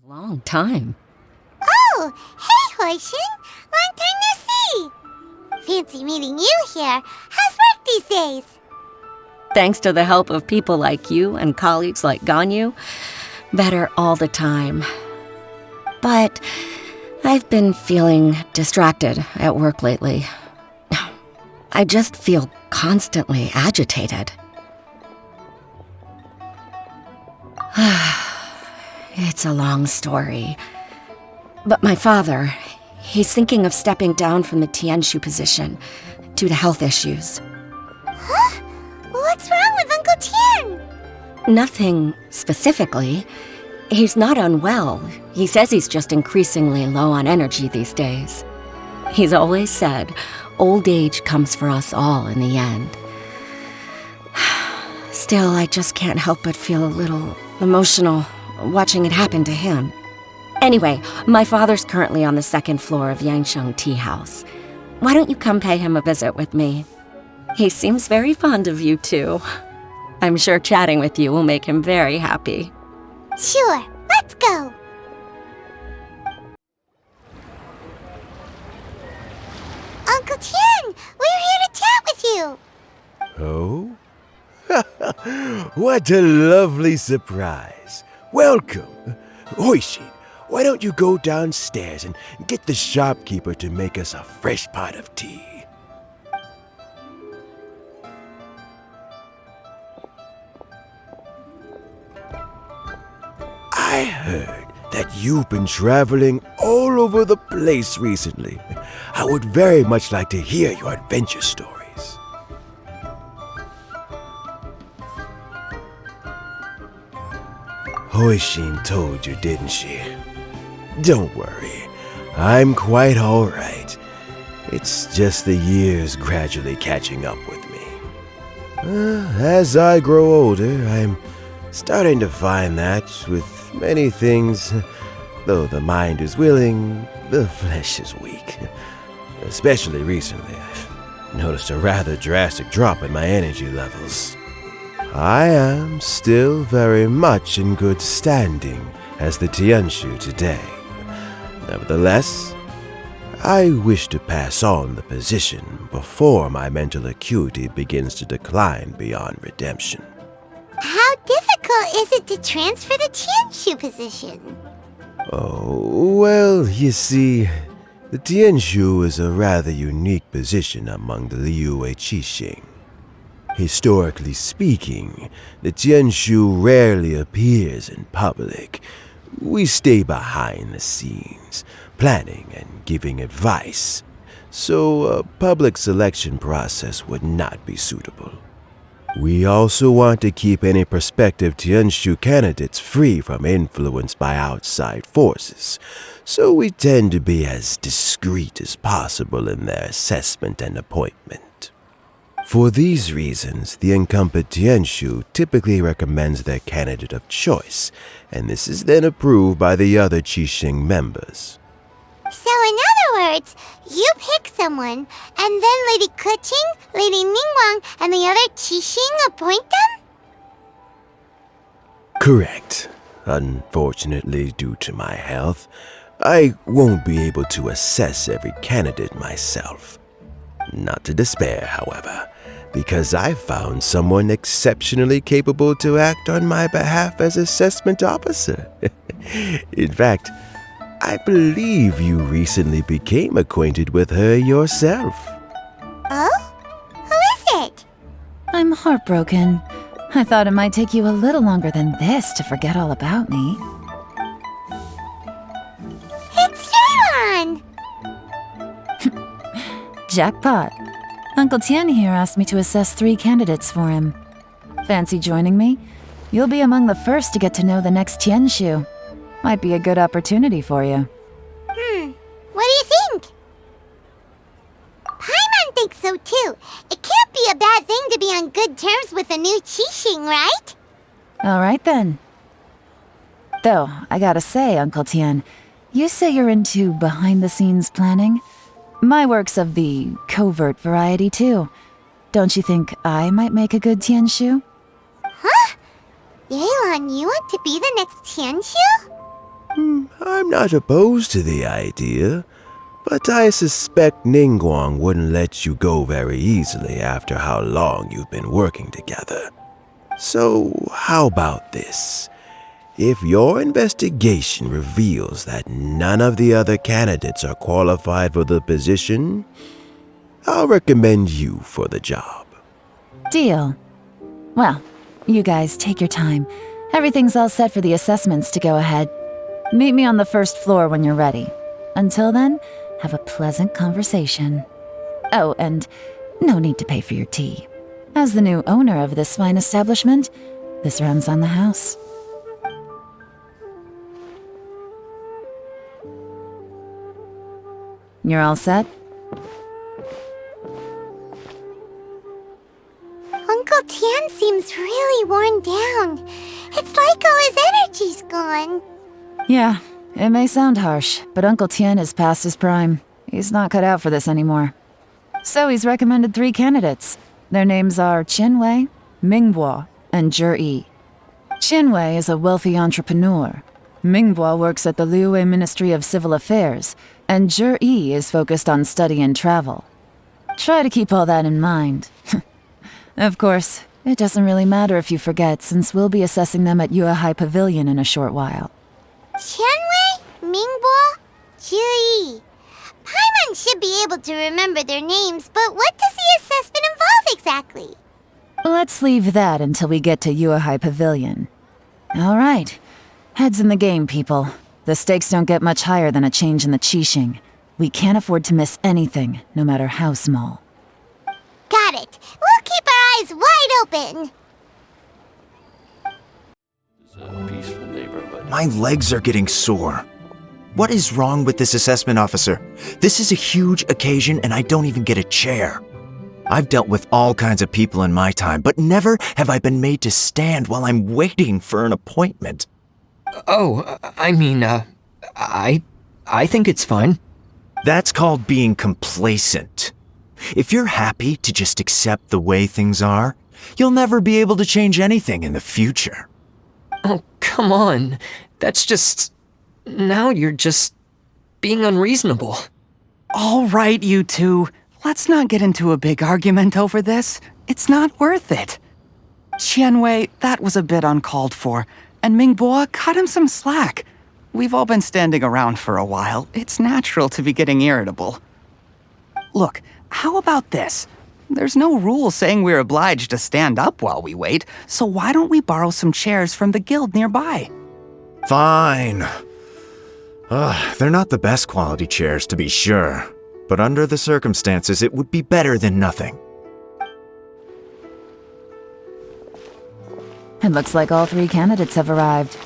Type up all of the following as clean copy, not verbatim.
a long time. Oh, hey, Hoishin! Long time no see! Fancy meeting you here. How's work these days? Thanks to the help of people like you and colleagues like Ganyu, better all the time. But I've been feeling distracted at work lately. I just feel constantly agitated. It's a long story. But my father, he's thinking of stepping down from the Tianshu position due to health issues. Huh? What's wrong with Uncle Tian? Nothing specifically. He's not unwell. He says he's just increasingly low on energy these days. He's always said, old age comes for us all in the end. Still, I just can't help but feel a little emotional watching it happen to him. Anyway, my father's currently on the second floor of Yangsheng Tea House. Why don't you come pay him a visit with me? He seems very fond of you, too. I'm sure chatting with you will make him very happy. Sure, let's go! Uncle Tian, we're here to chat with you! Oh? What a lovely surprise. Welcome. Hoishin, why don't you go downstairs and get the shopkeeper to make us a fresh pot of tea? I heard that you've been traveling all over the place recently. I would very much like to hear your adventure stories. Hoishin told you, didn't she? Don't worry, I'm quite alright. It's just the years gradually catching up with me. As I grow older, I'm starting to find that with many things, though the mind is willing, the flesh is weak. Especially recently, I've noticed a rather drastic drop in my energy levels. I am still very much in good standing as the Tianshu today. Nevertheless, I wish to pass on the position before my mental acuity begins to decline beyond redemption. How difficult is it to transfer the Tianshu position? Oh, well, you see, the Tianshu is a rather unique position among the Liyue Qixing. Historically speaking, the Tianshu rarely appears in public. We stay behind the scenes, planning and giving advice, so a public selection process would not be suitable. We also want to keep any prospective Tianshu candidates free from influence by outside forces, so we tend to be as discreet as possible in their assessment and appointment. For these reasons, the incumbent Tianshu typically recommends their candidate of choice, and this is then approved by the other Qixing members. So in other words, you pick someone, and then Lady Keqing, Lady Ningguang, and the other Qixing appoint them? Correct. Unfortunately, due to my health, I won't be able to assess every candidate myself. Not to despair, however, because I found someone exceptionally capable to act on my behalf as assessment officer. In fact, I believe you recently became acquainted with her yourself. Oh? Who is it? I'm heartbroken. I thought it might take you a little longer than this to forget all about me. It's Yelan! Jackpot. Uncle Tian here asked me to assess 3 candidates for him. Fancy joining me? You'll be among the first to get to know the next Tianshu. Might be a good opportunity for you. What do you think? Paimon thinks so too. It can't be a bad thing to be on good terms with a new Qixing, right? Alright then. Though, I gotta say, Uncle Tian, you say you're into behind-the-scenes planning? My work's of the covert variety too. Don't you think I might make a good Tianshu? Huh? Yelan, you want to be the next Tianshu? I'm not opposed to the idea, but I suspect Ningguang wouldn't let you go very easily after how long you've been working together. So, how about this? If your investigation reveals that none of the other candidates are qualified for the position, I'll recommend you for the job. Deal. Well, you guys take your time. Everything's all set for the assessments to go ahead. Meet me on the first floor when you're ready. Until then, have a pleasant conversation. Oh, and no need to pay for your tea. As the new owner of this fine establishment, this runs on the house. You're all set? Uncle Tian seems really worn down. It's like all his energy's gone. Yeah, it may sound harsh, but Uncle Tian is past his prime. He's not cut out for this anymore. So he's recommended 3 candidates. Their names are Qianwei, Mingbo, and Zhi. Qianwei is a wealthy entrepreneur. Mingbo works at the Liyue Ministry of Civil Affairs, and Zhi is focused on study and travel. Try to keep all that in mind. Of course, it doesn't really matter if you forget, since we'll be assessing them at Yuehai Pavilion in a short while. Qianwei, Mingbo, Zhi. Paimon should be able to remember their names, but what does the assessment involve exactly? Let's leave that until we get to Yuehai Pavilion. All right. Heads in the game, people. The stakes don't get much higher than a change in the Qixing. We can't afford to miss anything, no matter how small. Got it. We'll keep our eyes wide open. It's a peaceful neighborhood. My legs are getting sore. What is wrong with this assessment officer? This is a huge occasion and I don't even get a chair. I've dealt with all kinds of people in my time, but never have I been made to stand while I'm waiting for an appointment. Oh, I think it's fine. That's called being complacent. If you're happy to just accept the way things are, you'll never be able to change anything in the future. Oh, come on. That's just... Now you're just being unreasonable. All right, you two. Let's not get into a big argument over this. It's not worth it. Qianwei, that was a bit uncalled for. And Mingbo, cut him some slack. We've all been standing around for a while. It's natural to be getting irritable. Look, how about this? There's no rule saying we're obliged to stand up while we wait, so why don't we borrow some chairs from the guild nearby? Fine. They're not the best quality chairs, to be sure. But under the circumstances, it would be better than nothing. It looks like all 3 candidates have arrived.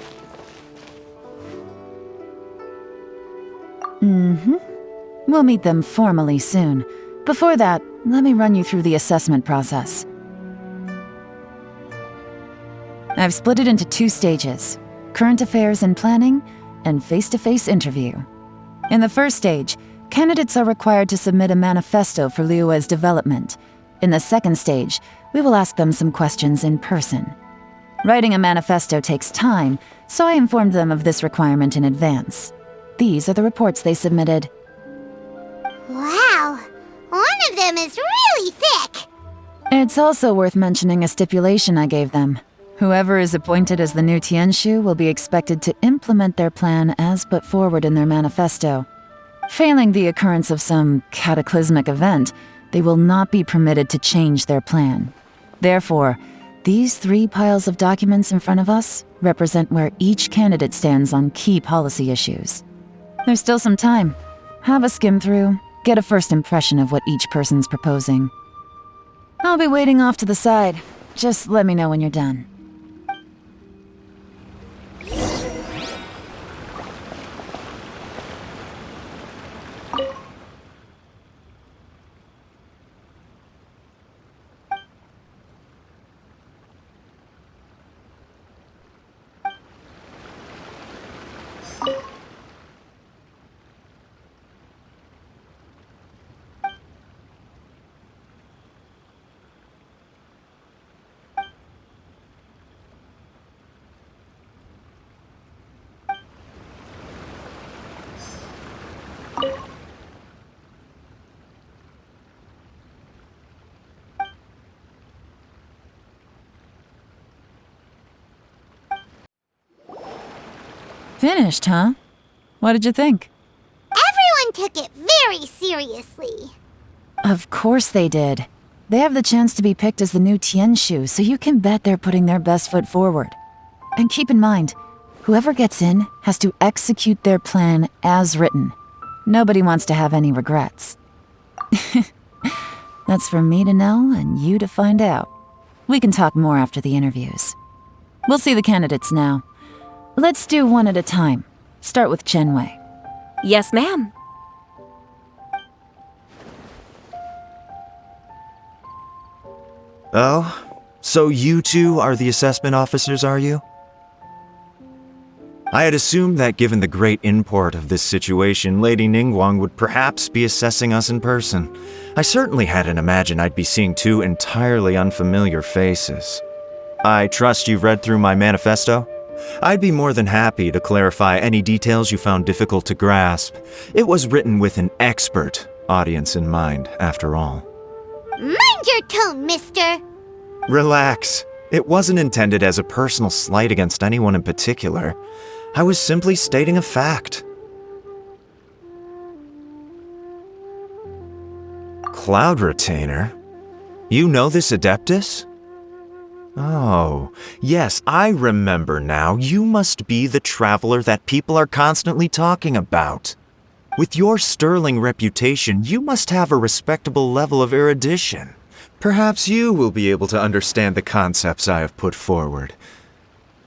We'll meet them formally soon. Before that, let me run you through the assessment process. I've split it into 2 stages: current affairs and planning, and face-to-face interview. In the first stage, candidates are required to submit a manifesto for Liyue's development. In the second stage, we will ask them some questions in person. Writing a manifesto takes time, so I informed them of this requirement in advance. These are the reports they submitted. Wow, one of them is really thick. It's also worth mentioning a stipulation I gave them. Whoever is appointed as the new Tianshu will be expected to implement their plan as put forward in their manifesto. Failing the occurrence of some cataclysmic event, they will not be permitted to change their plan. Therefore, these 3 piles of documents in front of us represent where each candidate stands on key policy issues. There's still some time. Have a skim through, get a first impression of what each person's proposing. I'll be waiting off to the side. Just let me know when you're done. Finished, huh? What did you think? Everyone took it very seriously. Of course they did. They have the chance to be picked as the new Tianshu, so you can bet they're putting their best foot forward. And keep in mind, whoever gets in has to execute their plan as written. Nobody wants to have any regrets. That's for me to know and you to find out. We can talk more after the interviews. We'll see the candidates now. Let's do one at a time. Start with Chenwei. Yes, ma'am. Oh, so you two are the assessment officers, are you? I had assumed that given the great import of this situation, Lady Ningguang would perhaps be assessing us in person. I certainly hadn't imagined I'd be seeing two entirely unfamiliar faces. I trust you've read through my manifesto? I'd be more than happy to clarify any details you found difficult to grasp. It was written with an expert audience in mind, after all. Mind your tone, mister. Relax. It wasn't intended as a personal slight against anyone in particular. I was simply stating a fact. Cloud Retainer? You know this Adeptus? Oh, yes, I remember now. You must be the traveler that people are constantly talking about. With your sterling reputation, you must have a respectable level of erudition. Perhaps you will be able to understand the concepts I have put forward.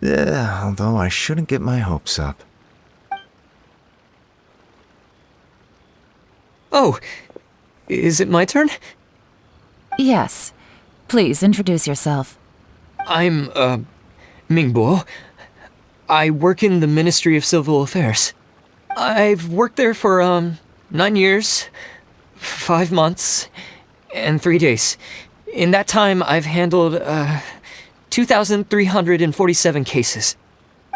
Although I shouldn't get my hopes up. Oh, is it my turn? Yes. Please introduce yourself. I'm, Mingbo. I work in the Ministry of Civil Affairs. I've worked there for, 9 years, 5 months, and 3 days. In that time, I've handled, 2,347 cases.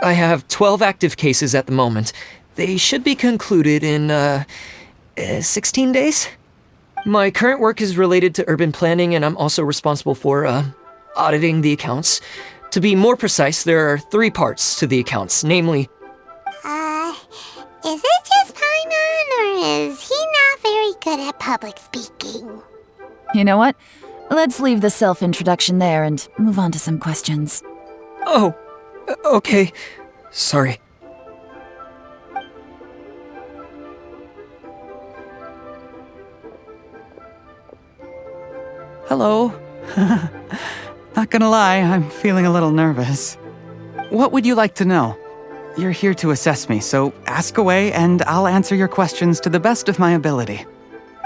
I have 12 active cases at the moment. They should be concluded in, 16 days? My current work is related to urban planning, and I'm also responsible for, auditing the accounts. To be more precise, there are 3 parts to the accounts, namely... Is it just Paimon, or is he not very good at public speaking? You know what? Let's leave the self-introduction there and move on to some questions. Oh, okay. Sorry. Hello. Not gonna lie, I'm feeling a little nervous. What would you like to know? You're here to assess me, so ask away and I'll answer your questions to the best of my ability.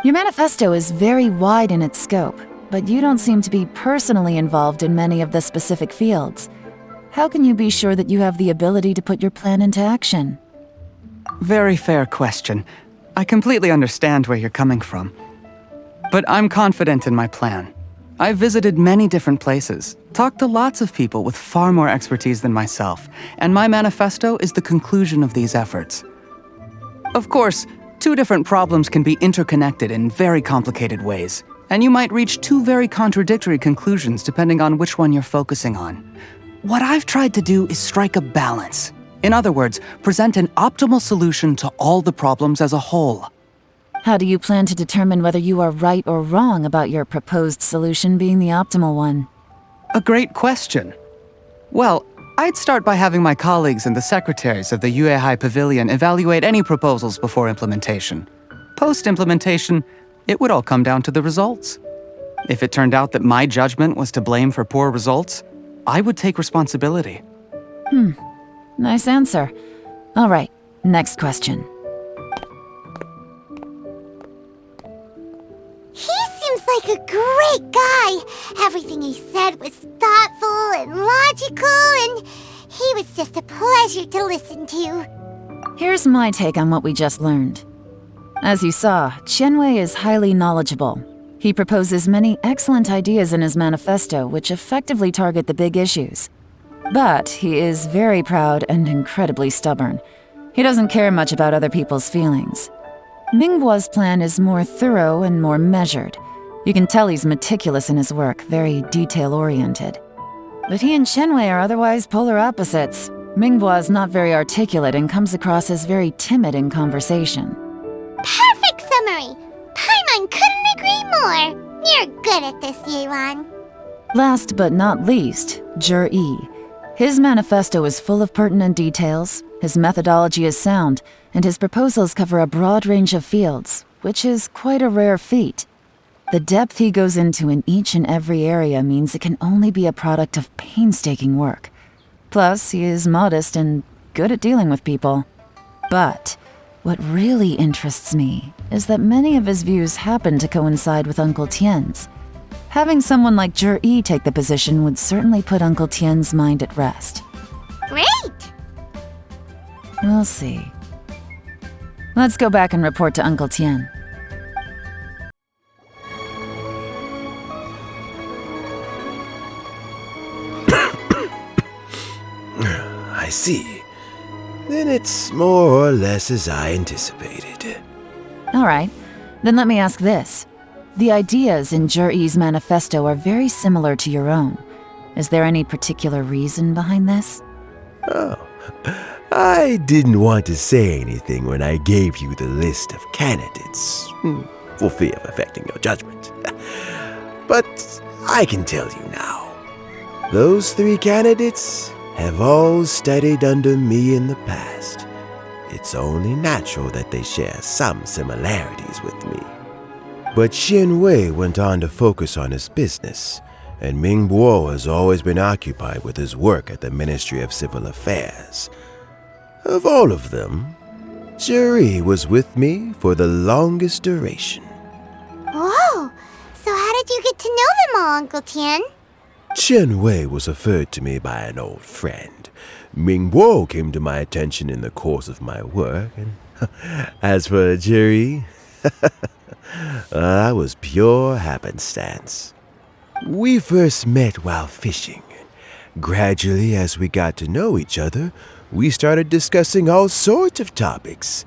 Your manifesto is very wide in its scope, but you don't seem to be personally involved in many of the specific fields. How can you be sure that you have the ability to put your plan into action? Very fair question. I completely understand where you're coming from. But I'm confident in my plan. I've visited many different places, talked to lots of people with far more expertise than myself, and my manifesto is the conclusion of these efforts. Of course, 2 different problems can be interconnected in very complicated ways, and you might reach 2 very contradictory conclusions depending on which one you're focusing on. What I've tried to do is strike a balance. In other words, present an optimal solution to all the problems as a whole. How do you plan to determine whether you are right or wrong about your proposed solution being the optimal one? A great question. Well, I'd start by having my colleagues and the secretaries of the Yuehai Pavilion evaluate any proposals before implementation. Post-implementation, it would all come down to the results. If it turned out that my judgment was to blame for poor results, I would take responsibility. Nice answer. All right, next question. He seems like a great guy. Everything he said was thoughtful and logical, and he was just a pleasure to listen to. Here's my take on what we just learned. As you saw, Chenwei is highly knowledgeable. He proposes many excellent ideas in his manifesto which effectively target the big issues. But he is very proud and incredibly stubborn. He doesn't care much about other people's feelings. Mingbo's plan is more thorough and more measured. You can tell he's meticulous in his work, very detail-oriented. But he and Qianwei are otherwise polar opposites. Mingbo is not very articulate and comes across as very timid in conversation. Perfect summary! Paimon couldn't agree more! You're good at this, Yelan. Last but not least, Yi. His manifesto is full of pertinent details, his methodology is sound, and his proposals cover a broad range of fields, which is quite a rare feat. The depth he goes into in each and every area means it can only be a product of painstaking work. Plus, he is modest and good at dealing with people. But what really interests me is that many of his views happen to coincide with Uncle Tien's. Having someone like Yi take the position would certainly put Uncle Tien's mind at rest. Great! We'll see. Let's go back and report to Uncle Tien. I see. Then it's more or less as I anticipated. All right, then let me ask this. The ideas in Yi's manifesto are very similar to your own. Is there any particular reason behind this? Oh, I didn't want to say anything when I gave you the list of candidates, for fear of affecting your judgment. But I can tell you now. Those 3 candidates have all studied under me in the past. It's only natural that they share some similarities with me. But Qianwei went on to focus on his business, and Mingbo has always been occupied with his work at the Ministry of Civil Affairs. Of all of them, Yi was with me for the longest duration. Whoa! So how did you get to know them all, Uncle Tien? Qianwei was referred to me by an old friend. Mingbo came to my attention in the course of my work, and as for Yi, that was pure happenstance. We first met while fishing. Gradually, as we got to know each other, we started discussing all sorts of topics.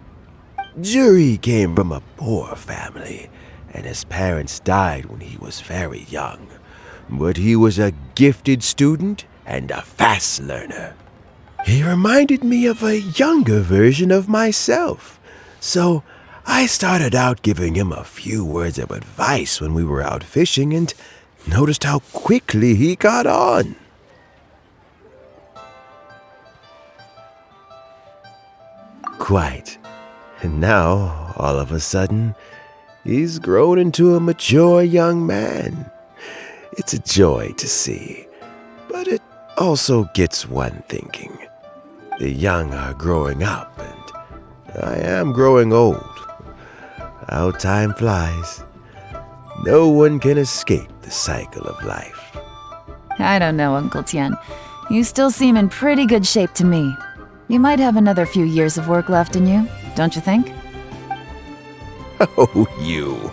Yi came from a poor family, and his parents died when he was very young. But he was a gifted student and a fast learner. He reminded me of a younger version of myself, so I started out giving him a few words of advice when we were out fishing and noticed how quickly he caught on. Quite. And now, all of a sudden, he's grown into a mature young man. It's a joy to see, but it also gets one thinking. The young are growing up, and I am growing old. How time flies. No one can escape the cycle of life. I don't know, Uncle Tien. You still seem in pretty good shape to me. You might have another few years of work left in you, don't you think? Oh, you.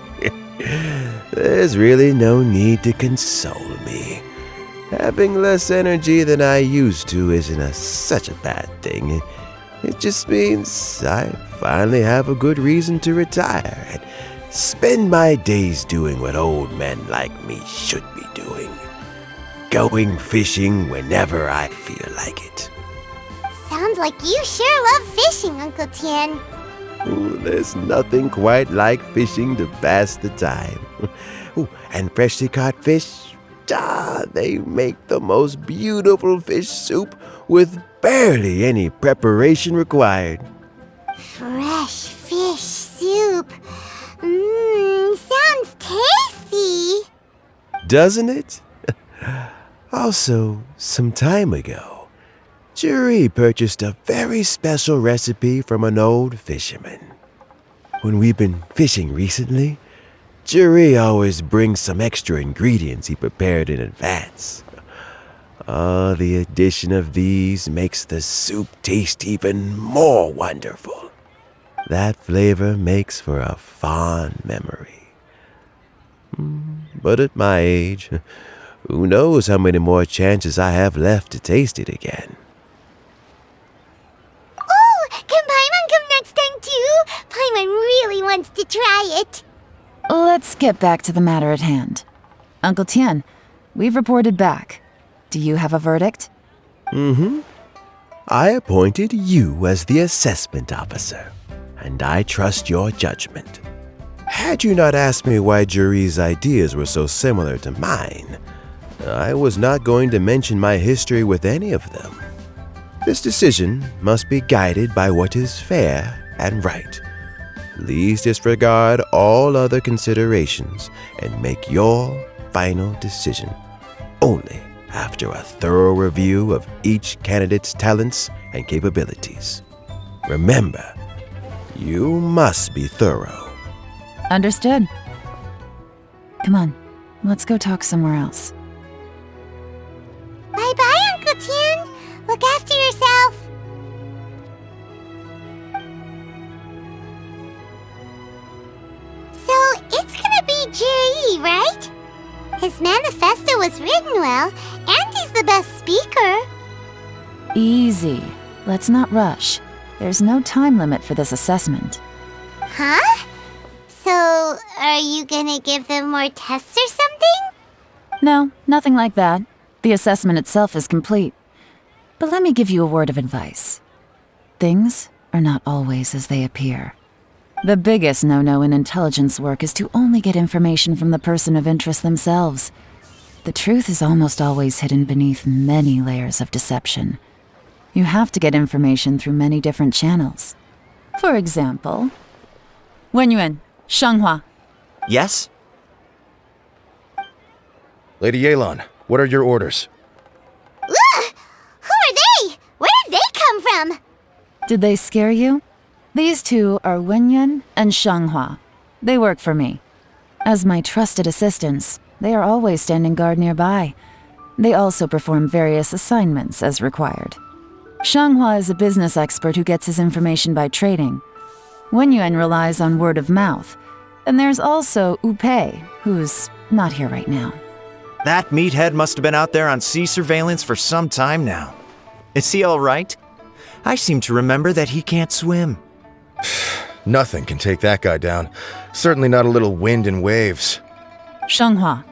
There's really no need to console me. Having less energy than I used to isn't such a bad thing. It just means I finally have a good reason to retire and spend my days doing what old men like me should be doing. Going fishing whenever I feel like it. Sounds like you sure love fishing, Uncle Tien. Ooh, there's nothing quite like fishing to pass the time. Ooh, and freshly caught fish, they make the most beautiful fish soup with barely any preparation required. Fresh fish soup. Sounds tasty. Doesn't it? Also, some time ago, Yi purchased a very special recipe from an old fisherman. When we've been fishing recently, Yi always brings some extra ingredients he prepared in advance. The addition of these makes the soup taste even more wonderful. That flavor makes for a fond memory. But at my age, who knows how many more chances I have left to taste it again. Oh, can Paimon come next time too? Paimon really wants try it. Let's get back to the matter at hand. Uncle Tian, we've reported back. Do you have a verdict? I appointed you as the assessment officer, and I trust your judgment. Had you not asked me why Juri's ideas were so similar to mine, I was not going to mention my history with any of them. This decision must be guided by what is fair and right. Please disregard all other considerations and make your final decision only after a thorough review of each candidate's talents and capabilities. Remember, you must be thorough. Understood. Come on, let's go talk somewhere else. Bye-bye, Uncle Tian. Look after yourself. So, it's gonna be Jiri, right? His manifesto was written well, and he's the best speaker. Easy. Let's not rush. There's no time limit for this assessment. Huh? So, are you gonna give them more tests or something? No, nothing like that. The assessment itself is complete. But let me give you a word of advice. Things are not always as they appear. The biggest no-no in intelligence work is to only get information from the person of interest themselves. The truth is almost always hidden beneath many layers of deception. You have to get information through many different channels. For example, Wenyuan, Shanghua. Yes? Lady Yelan, what are your orders? Ugh! Who are they? Where did they come from? Did they scare you? These two are Wenyuan and Shanghua. They work for me. As my trusted assistants, they are always standing guard nearby. They also perform various assignments as required. Shanghua is a business expert who gets his information by trading. Wenyuan relies on word of mouth. And there's also Upei, who's not here right now. That meathead must have been out there on sea surveillance for some time now. Is he all right? I seem to remember that he can't swim. Nothing can take that guy down. Certainly not a little wind and waves. Shanghua,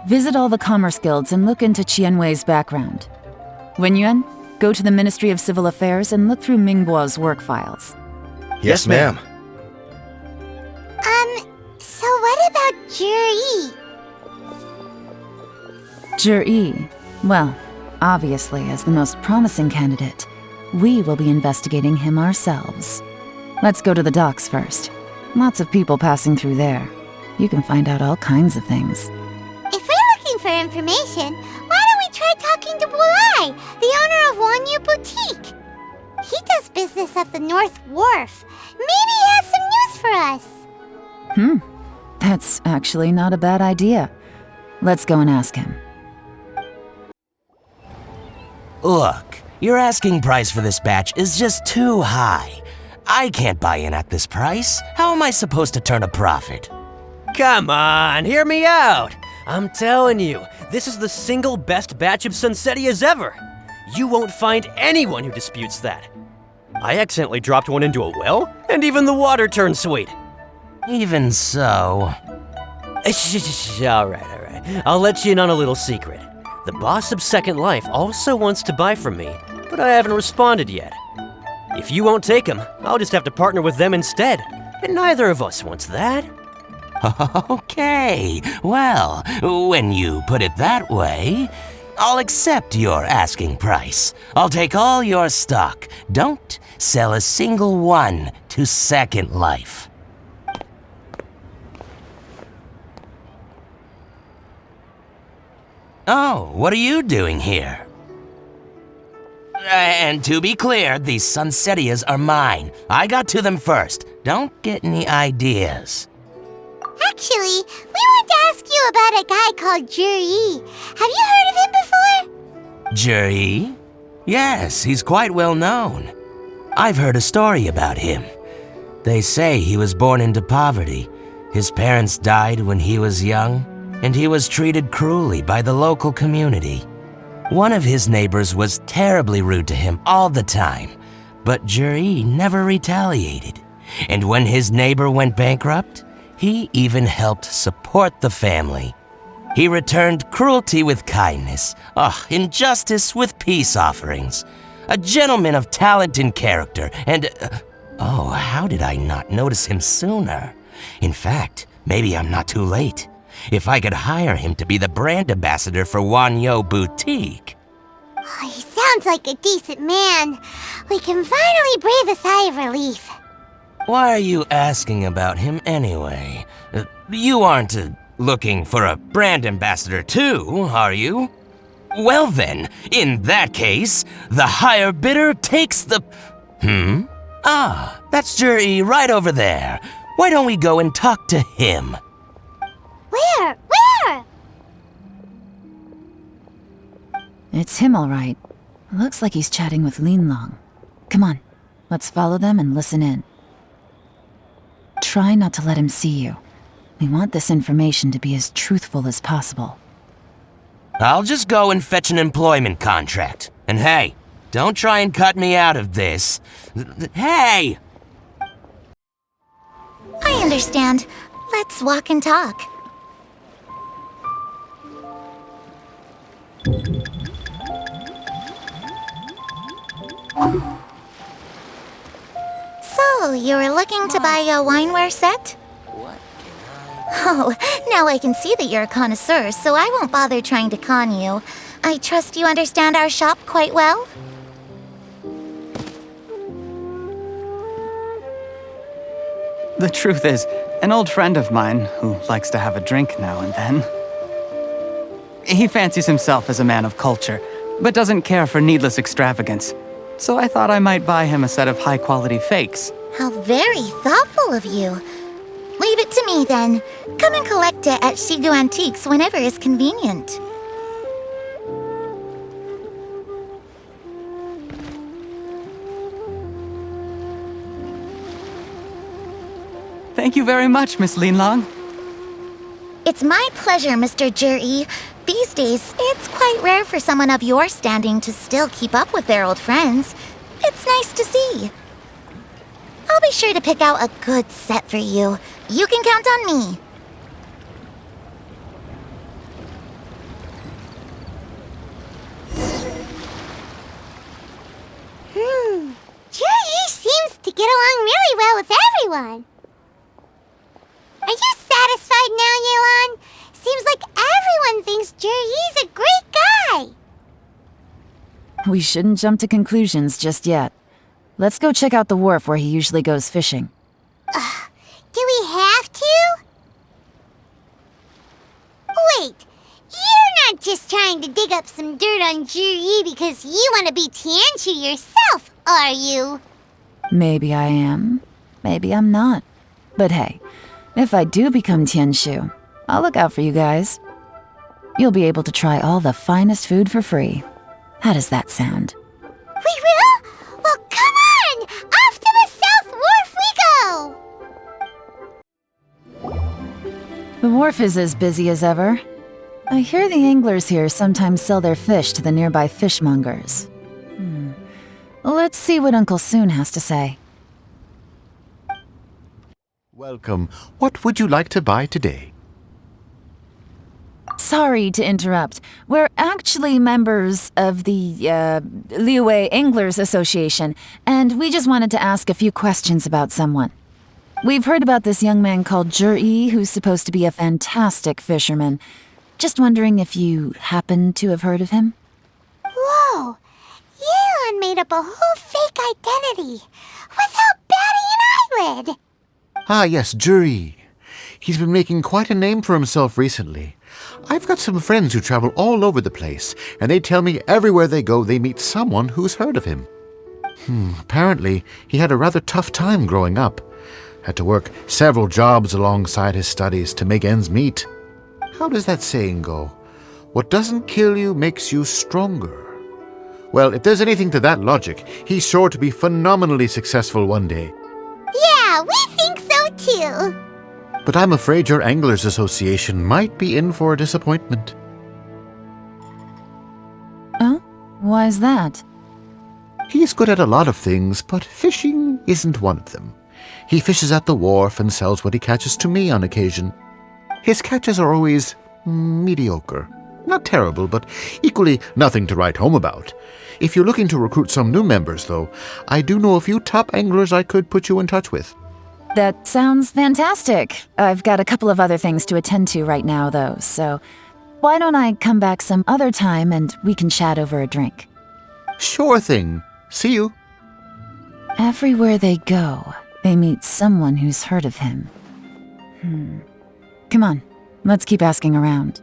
visit all the commerce guilds and look into Qianwei's background. Wenyuan, go to the Ministry of Civil Affairs and look through Mingbo's work files. Yes, ma'am. So what about Jiri? Jiri, well, obviously as the most promising candidate, we will be investigating him ourselves. Let's go to the docks first. Lots of people passing through there. You can find out all kinds of things. If we're looking for information, why don't we try talking to Bulai, the owner of Wanyu Boutique? He does business at the North Wharf. Maybe he has some news for us. That's actually not a bad idea. Let's go and ask him. Look, your asking price for this batch is just too high. I can't buy in at this price. How am I supposed to turn a profit? Come on, hear me out. I'm telling you, this is the single best batch of Sunsettias ever. You won't find anyone who disputes that. I accidentally dropped one into a well, and even the water turned sweet. Even so... All right. I'll let you in on a little secret. The boss of Second Life also wants to buy from me, but I haven't responded yet. If you won't take him, I'll just have to partner with them instead, and neither of us wants that. Okay, well, when you put it that way, I'll accept your asking price. I'll take all your stock. Don't sell a single one to Second Life. Oh, what are you doing here? And to be clear, these Sunsettias are mine. I got to them first. Don't get any ideas. Actually, we want to ask you about a guy called Jiri. Have you heard of him before? Jiri? Yes, he's quite well known. I've heard a story about him. They say he was born into poverty. His parents died when he was young, and he was treated cruelly by the local community. One of his neighbors was terribly rude to him all the time, but Jiri never retaliated. And when his neighbor went bankrupt, He even helped support the family. He returned cruelty with kindness, injustice with peace offerings. A gentleman of talent and character, and... how did I not notice him sooner? In fact, maybe I'm not too late. If I could hire him to be the brand ambassador for Wanyo Boutique. Oh, he sounds like a decent man. We can finally breathe a sigh of relief. Why are you asking about him anyway? You aren't looking for a brand ambassador too, are you? Well then, in that case, the higher bidder takes the... that's Jerry right over there. Why don't we go and talk to him? Where? It's him, all right. Looks like he's chatting with Linlong. Come on, let's follow them and listen in. Try not to let him see you. We want this information to be as truthful as possible. I'll just go and fetch an employment contract. And hey, don't try and cut me out of this. Hey! I understand. Let's walk and talk. So, you were looking to buy a wineware set? Oh, now I can see that you're a connoisseur, so I won't bother trying to con you. I trust you understand our shop quite well? The truth is, an old friend of mine, who likes to have a drink now and then, he fancies himself as a man of culture, but doesn't care for needless extravagance. So I thought I might buy him a set of high-quality fakes. How very thoughtful of you. Leave it to me, then. Come and collect it at Shigu Antiques whenever is convenient. Thank you very much, Miss Linlong. It's my pleasure, Mr. Juri. These days, it's quite rare for someone of your standing to still keep up with their old friends. It's nice to see. I'll be sure to pick out a good set for you. You can count on me. Juri seems to get along really well with everyone. Are you satisfied now, Yelan? Seems like everyone thinks Juri's a great guy. We shouldn't jump to conclusions just yet. Let's go check out the wharf where he usually goes fishing. Do we have to? Wait, you're not just trying to dig up some dirt on Juri because you want to be Tianshu yourself, are you? Maybe I am. Maybe I'm not. But hey, if I do become Tianshu, I'll look out for you guys. You'll be able to try all the finest food for free. How does that sound? We will? Well, come on! Off to the South Wharf we go! The wharf is as busy as ever. I hear the anglers here sometimes sell their fish to the nearby fishmongers. Let's see what Uncle Soon has to say. Welcome. What would you like to buy today? Sorry to interrupt. We're actually members of the, Liyue Anglers Association, and we just wanted to ask a few questions about someone. We've heard about this young man called Juri, who's supposed to be a fantastic fisherman. Just wondering if you happen to have heard of him? Whoa! Yelan made up a whole fake identity without batting an eyelid! Ah, yes, Juri. He's been making quite a name for himself recently. I've got some friends who travel all over the place, and they tell me everywhere they go they meet someone who's heard of him. Apparently, he had a rather tough time growing up. Had to work several jobs alongside his studies to make ends meet. How does that saying go? What doesn't kill you makes you stronger. Well, if there's anything to that logic, he's sure to be phenomenally successful one day. Yeah, we think so too. But I'm afraid your Anglers Association might be in for a disappointment. Oh? Why's that? He's good at a lot of things, but fishing isn't one of them. He fishes at the wharf and sells what he catches to me on occasion. His catches are always mediocre. Not terrible, but equally nothing to write home about. If you're looking to recruit some new members, though, I do know a few top anglers I could put you in touch with. That sounds fantastic. I've got a couple of other things to attend to right now, though, so why don't I come back some other time and we can chat over a drink? Sure thing. See you. Everywhere they go, they meet someone who's heard of him. Come on, let's keep asking around.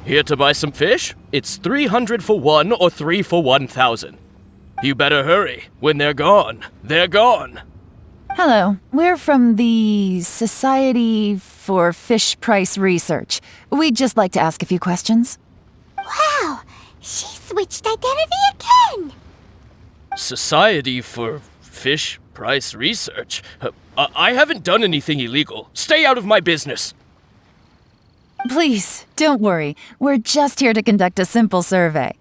Here to buy some fish? It's 300 for 1 or 3 for 1,000. You better hurry. When they're gone, they're gone. Hello, we're from the Society for Fish Price Research. We'd just like to ask a few questions. Wow, she switched identity again! Society for Fish Price Research? I haven't done anything illegal. Stay out of my business. Please, don't worry. We're just here to conduct a simple survey.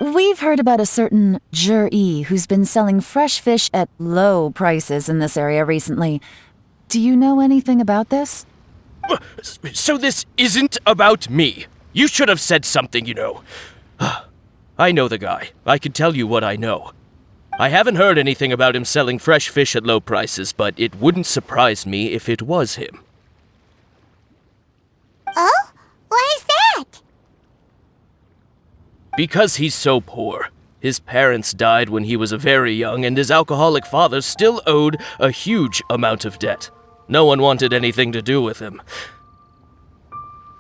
We've heard about a certain Jur-E who's been selling fresh fish at low prices in this area recently. Do you know anything about this? So this isn't about me. You should have said something, you know. I know the guy. I can tell you what I know. I haven't heard anything about him selling fresh fish at low prices, but it wouldn't surprise me if it was him. Oh? Why is that? Because he's so poor. His parents died when he was very young, and his alcoholic father still owed a huge amount of debt. No one wanted anything to do with him.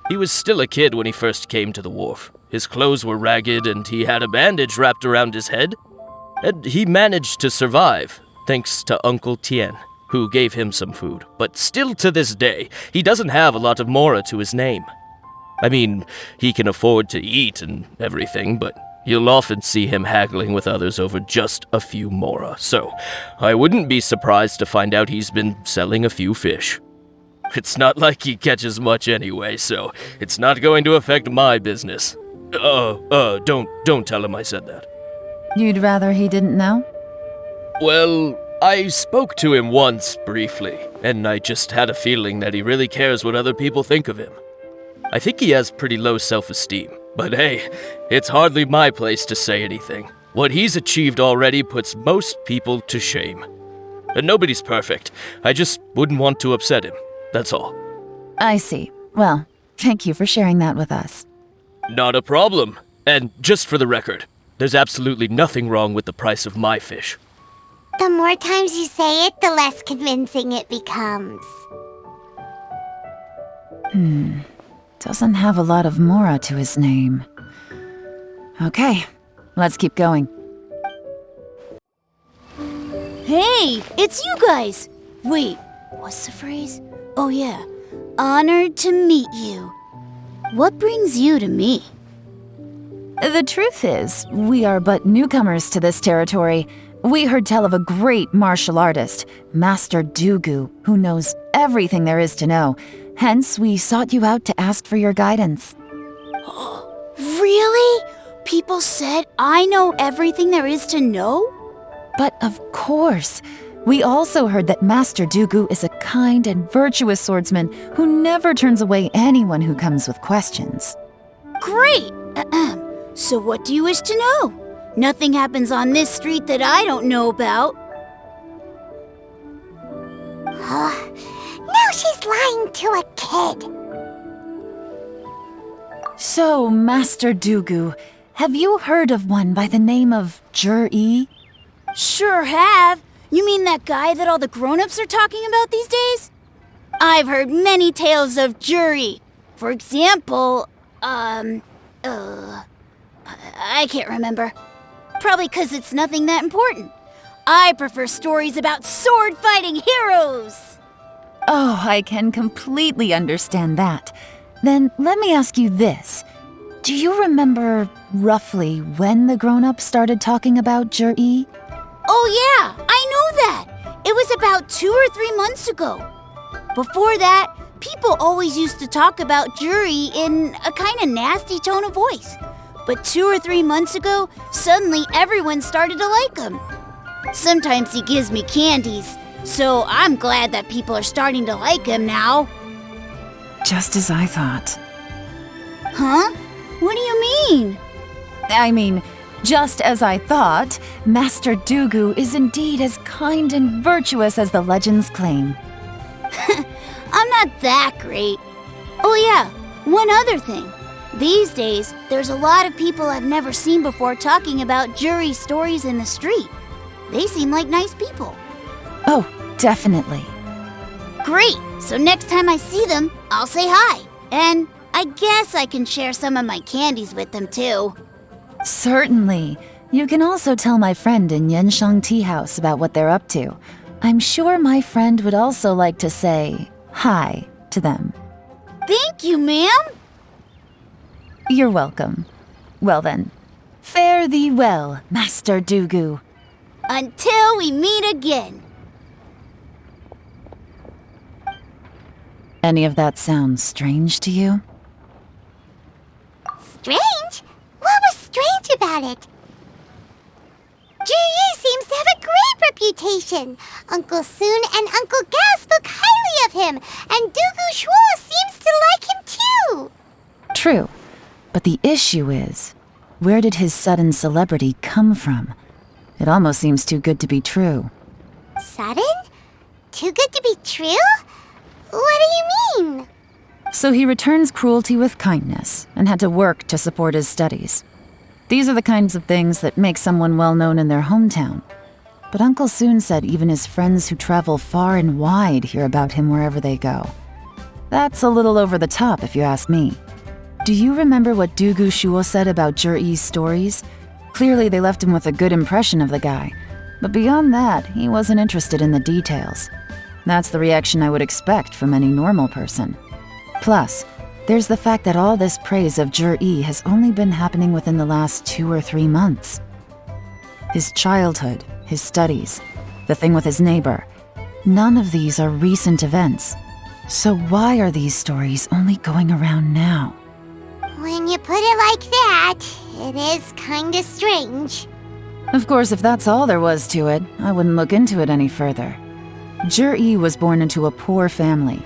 He was still a kid when he first came to the wharf. His clothes were ragged, and he had a bandage wrapped around his head. And he managed to survive, thanks to Uncle Tien, who gave him some food. But still to this day, he doesn't have a lot of mora to his name. I mean, he can afford to eat and everything, but you'll often see him haggling with others over just a few mora. So, I wouldn't be surprised to find out he's been selling a few fish. It's not like he catches much anyway, so it's not going to affect my business. Don't tell him I said that. You'd rather he didn't know? Well, I spoke to him once, briefly, and I just had a feeling that he really cares what other people think of him. I think he has pretty low self-esteem, but hey, it's hardly my place to say anything. What he's achieved already puts most people to shame. And nobody's perfect. I just wouldn't want to upset him, that's all. I see. Well, thank you for sharing that with us. Not a problem. And just for the record, there's absolutely nothing wrong with the price of my fish. The more times you say it, the less convincing it becomes. Doesn't have a lot of mora to his name. Okay, let's keep going. Hey, it's you guys! Wait, what's the phrase? Oh yeah, honored to meet you. What brings you to me? The truth is, we are but newcomers to this territory. We heard tell of a great martial artist, Master Dugu, who knows everything there is to know. Hence, we sought you out to ask for your guidance. Really? People said I know everything there is to know? But of course. We also heard that Master Dugu is a kind and virtuous swordsman who never turns away anyone who comes with questions. Great! So what do you wish to know? Nothing happens on this street that I don't know about. Now she's lying to a kid. So, Master Dugu, have you heard of one by the name of Jur-E? Sure have. You mean that guy that all the grown-ups are talking about these days? I've heard many tales of Jur-E. For example, I can't remember. Probably 'cause it's nothing that important. I prefer stories about sword-fighting heroes. Oh, I can completely understand that. Then let me ask you this. Do you remember roughly when the grown-ups started talking about Jur-E? Oh yeah, I know that. It was about 2 or 3 months ago. Before that, people always used to talk about Jur-E in a kind of nasty tone of voice. But 2 or 3 months ago, suddenly everyone started to like him. Sometimes he gives me candies, so I'm glad that people are starting to like him now. Just as I thought. Huh? What do you mean? I mean, just as I thought, Master Dugu is indeed as kind and virtuous as the legends claim. I'm not that great. Oh yeah, one other thing. These days, there's a lot of people I've never seen before talking about jury stories in the street. They seem like nice people. Oh, definitely. Great! So next time I see them, I'll say hi. And I guess I can share some of my candies with them too. Certainly. You can also tell my friend in Yenshang Tea House about what they're up to. I'm sure my friend would also like to say hi to them. Thank you, ma'am. You're welcome. Well then, fare thee well, Master Dugu. Until we meet again. Any of that sound strange to you? Strange? What was strange about it? Juyi seems to have a great reputation. Uncle Soon and Uncle Gao spoke highly of him, and Dugu Shuo seems to like him too. True. But the issue is, where did his sudden celebrity come from? It almost seems too good to be true. Sudden? Too good to be true? What do you mean? So he returns cruelty with kindness and had to work to support his studies. These are the kinds of things that make someone well known in their hometown. But Uncle Soon said even his friends who travel far and wide hear about him wherever they go. That's a little over the top, if you ask me. Do you remember what Dugu Shuo said about Zhiyi's stories? Clearly they left him with a good impression of the guy. But beyond that, he wasn't interested in the details. That's the reaction I would expect from any normal person. Plus, there's the fact that all this praise of Zhiyi has only been happening within the last 2 or 3 months. His childhood, his studies, the thing with his neighbor, none of these are recent events. So why are these stories only going around now? When you put it like that, it is kinda strange. Of course, if that's all there was to it, I wouldn't look into it any further. Zhiyi was born into a poor family.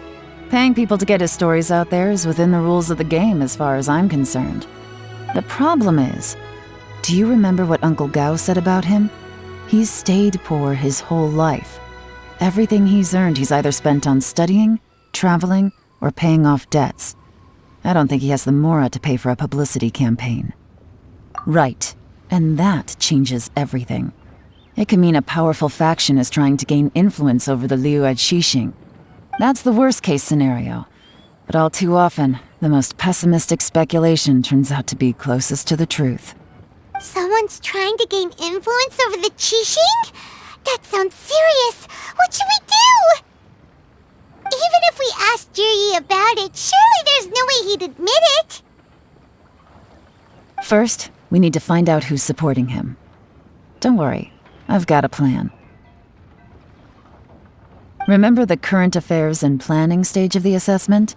Paying people to get his stories out there is within the rules of the game as far as I'm concerned. The problem is, do you remember what Uncle Gao said about him? He's stayed poor his whole life. Everything he's earned he's either spent on studying, traveling, or paying off debts. I don't think he has the mora to pay for a publicity campaign. Right, and that changes everything. It can mean a powerful faction is trying to gain influence over the Liu at Xixing. That's the worst-case scenario. But all too often, the most pessimistic speculation turns out to be closest to the truth. Someone's trying to gain influence over the Qixing? That sounds serious. What should we do? Even if we asked Zhiyi about it, surely there's no way he'd admit it. First, we need to find out who's supporting him. Don't worry, I've got a plan. Remember the current affairs and planning stage of the assessment?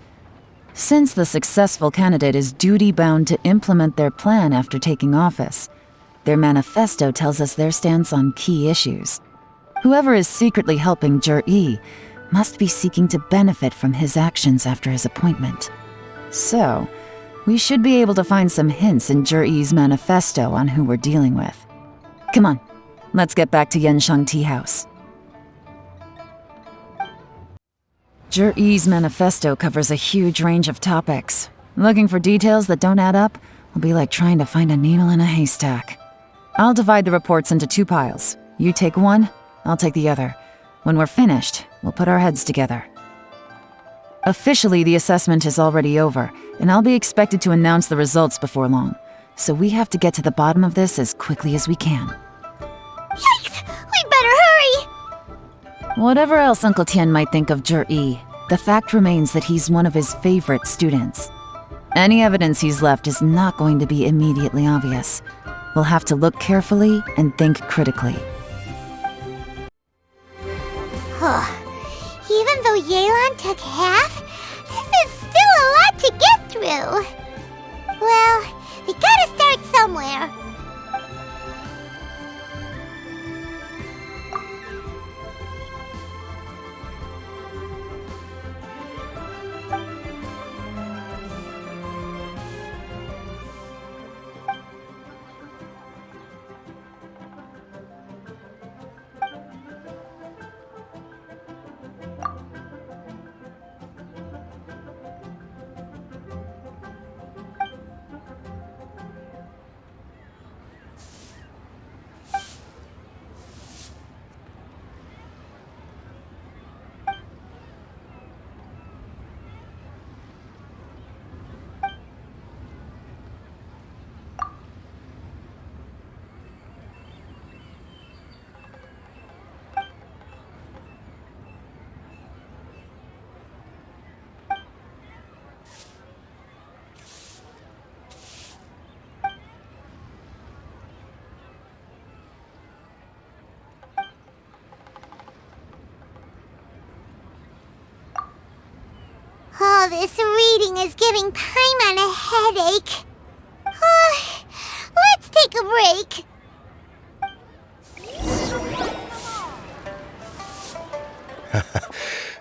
Since the successful candidate is duty-bound to implement their plan after taking office, their manifesto tells us their stance on key issues. Whoever is secretly helping Zhiyi must be seeking to benefit from his actions after his appointment. So, we should be able to find some hints in Zhiyi's manifesto on who we're dealing with. Come on, let's get back to Yenshang Tea House. Zhiyi's manifesto covers a huge range of topics. Looking for details that don't add up will be like trying to find a needle in a haystack. I'll divide the reports into 2 piles. You take one, I'll take the other. When we're finished, we'll put our heads together. Officially, the assessment is already over, and I'll be expected to announce the results before long. So we have to get to the bottom of this as quickly as we can. Yikes! We better hurry! Whatever else Uncle Tian might think of Zhiyi, the fact remains that he's one of his favorite students. Any evidence he's left is not going to be immediately obvious. We'll have to look carefully and think critically. Even though Yelan took half, this is still a lot to get through. Well, we gotta start somewhere. waiting is giving Paimon a headache. Let's take a break.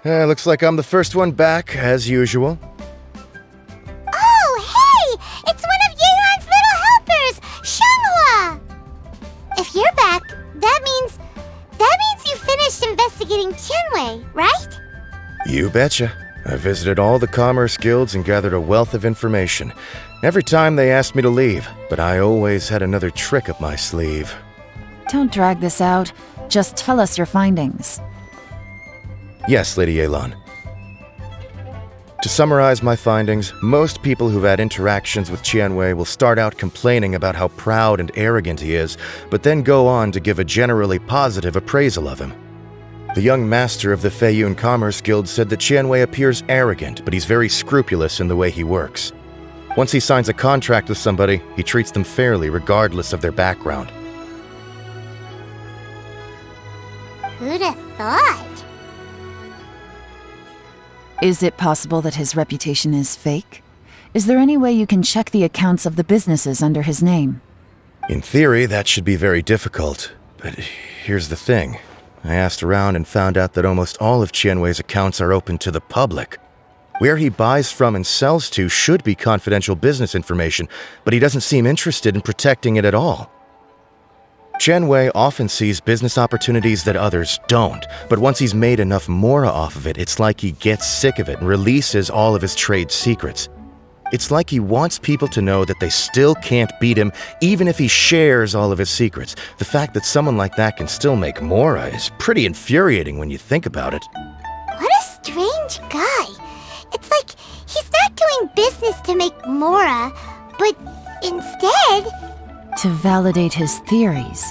Looks like I'm the first one back, as usual. Oh, hey! It's one of Yelan's little helpers, Shanghua! If you're back, that means you finished investigating Tianwei, right? You betcha. I visited all the commerce guilds and gathered a wealth of information. Every time they asked me to leave, but I always had another trick up my sleeve. Don't drag this out. Just tell us your findings. Yes, Lady Yelan. To summarize my findings, most people who've had interactions with Tianwei will start out complaining about how proud and arrogant he is, but then go on to give a generally positive appraisal of him. The young master of the Feiyun Commerce Guild said that Tianwei appears arrogant, but he's very scrupulous in the way he works. Once he signs a contract with somebody, he treats them fairly regardless of their background. Who'd have thought? Is it possible that his reputation is fake? Is there any way you can check the accounts of the businesses under his name? In theory, that should be very difficult. But here's the thing. I asked around and found out that almost all of Tianwei's accounts are open to the public. Where he buys from and sells to should be confidential business information, but he doesn't seem interested in protecting it at all. Tianwei often sees business opportunities that others don't, but once he's made enough mora off of it, it's like he gets sick of it and releases all of his trade secrets. It's like he wants people to know that they still can't beat him, even if he shares all of his secrets. The fact that someone like that can still make mora is pretty infuriating when you think about it. What a strange guy. It's like he's not doing business to make mora, but instead... to validate his theories.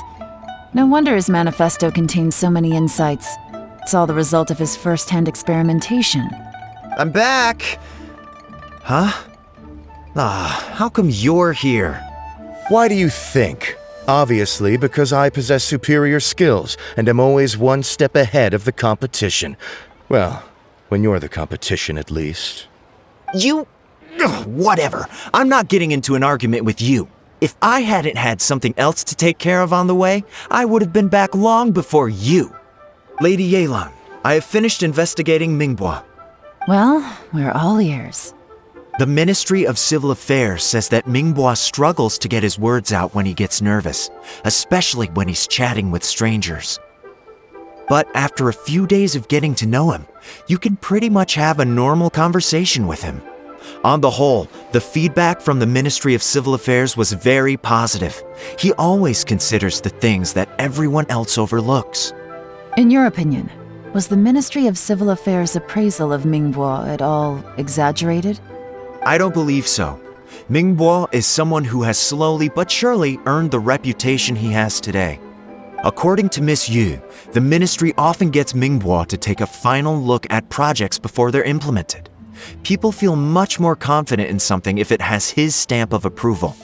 No wonder his manifesto contains so many insights. It's all the result of his first-hand experimentation. I'm back! Huh? How come you're here? Why do you think? Obviously, because I possess superior skills and am always one step ahead of the competition. Well, when you're the competition, at least. You... whatever. I'm not getting into an argument with you. If I hadn't had something else to take care of on the way, I would have been back long before you. Lady Yelan, I have finished investigating Mingbo. Well, we're all ears. The Ministry of Civil Affairs says that Mingbo struggles to get his words out when he gets nervous, especially when he's chatting with strangers. But after a few days of getting to know him, you can pretty much have a normal conversation with him. On the whole, the feedback from the Ministry of Civil Affairs was very positive. He always considers the things that everyone else overlooks. In your opinion, was the Ministry of Civil Affairs' appraisal of Mingbo at all exaggerated? I don't believe so. Mingbo is someone who has slowly but surely earned the reputation he has today. According to Miss Yu, the ministry often gets Mingbo to take a final look at projects before they're implemented. People feel much more confident in something if it has his stamp of approval.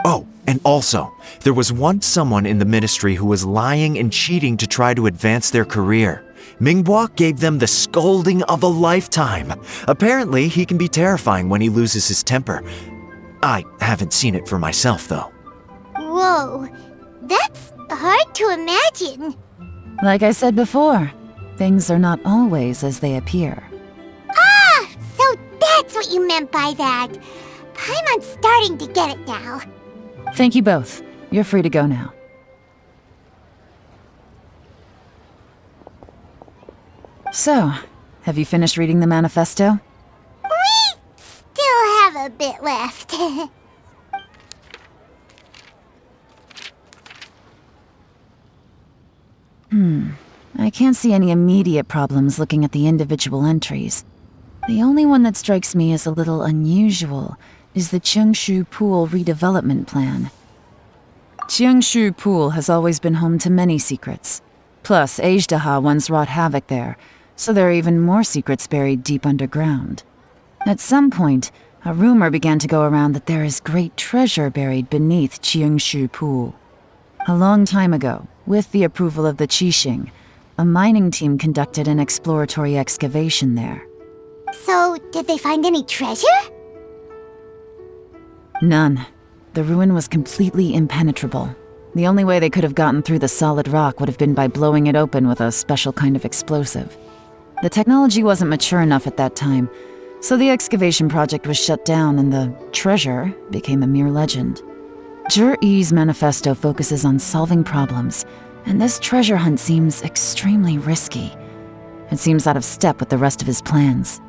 Oh, and also, there was once someone in the ministry who was lying and cheating to try to advance their career. Mingbo gave them the scolding of a lifetime. Apparently, he can be terrifying when he loses his temper. I haven't seen it for myself, though. Whoa, that's hard to imagine. Like I said before, things are not always as they appear. Ah, so that's what you meant by that. Paimon's starting to get it now. Thank you both. You're free to go now. So, have you finished reading the manifesto? We still have a bit left. I can't see any immediate problems looking at the individual entries. The only one that strikes me as a little unusual is the Chengshu Pool redevelopment plan. Chengshu Pool has always been home to many secrets. Plus, Ajdaha once wrought havoc there, so there are even more secrets buried deep underground. At some point, a rumor began to go around that there is great treasure buried beneath Chengshu Pool. A long time ago, with the approval of the Qixing, a mining team conducted an exploratory excavation there. So, did they find any treasure? None. The ruin was completely impenetrable. The only way they could have gotten through the solid rock would have been by blowing it open with a special kind of explosive. The technology wasn't mature enough at that time, so the excavation project was shut down and the treasure became a mere legend. Zhi-Yi's manifesto focuses on solving problems, and this treasure hunt seems extremely risky. It seems out of step with the rest of his plans.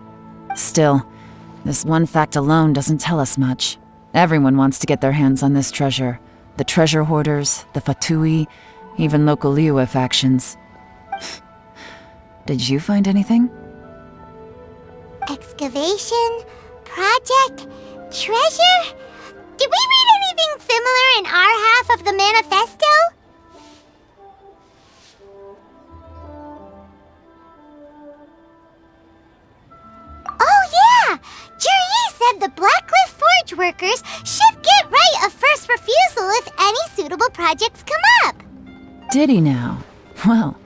Still, this one fact alone doesn't tell us much. Everyone wants to get their hands on this treasure. The treasure hoarders, the Fatui, even local Liyue factions. Did you find anything? Excavation, project, treasure? Did we read anything similar in our half of the manifesto? Oh yeah! Zhi-Yi said the Blackcliff Forge workers should get right of first refusal if any suitable projects come up. Did he now? Well,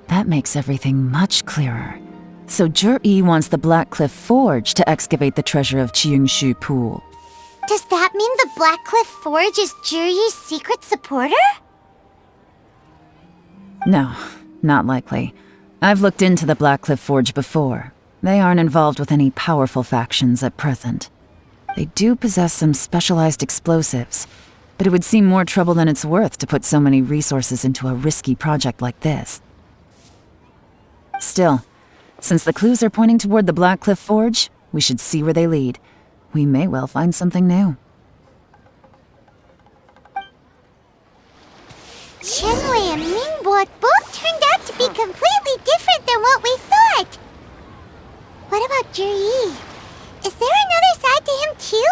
that makes everything much clearer. So Zhi-Yi wants the Blackcliff Forge to excavate the treasure of Qingshu Pool. Does that mean the Blackcliff Forge is Zhi-Yi's secret supporter? No, not likely. I've looked into the Blackcliff Forge before. They aren't involved with any powerful factions at present. They do possess some specialized explosives, but it would seem more trouble than it's worth to put so many resources into a risky project like this. Still, since the clues are pointing toward the Blackcliff Forge, we should see where they lead. We may well find something new. Qianwei and Mingbo both turned out to be completely different than what we thought. What about Zhi-Yi? Is there another side to him too?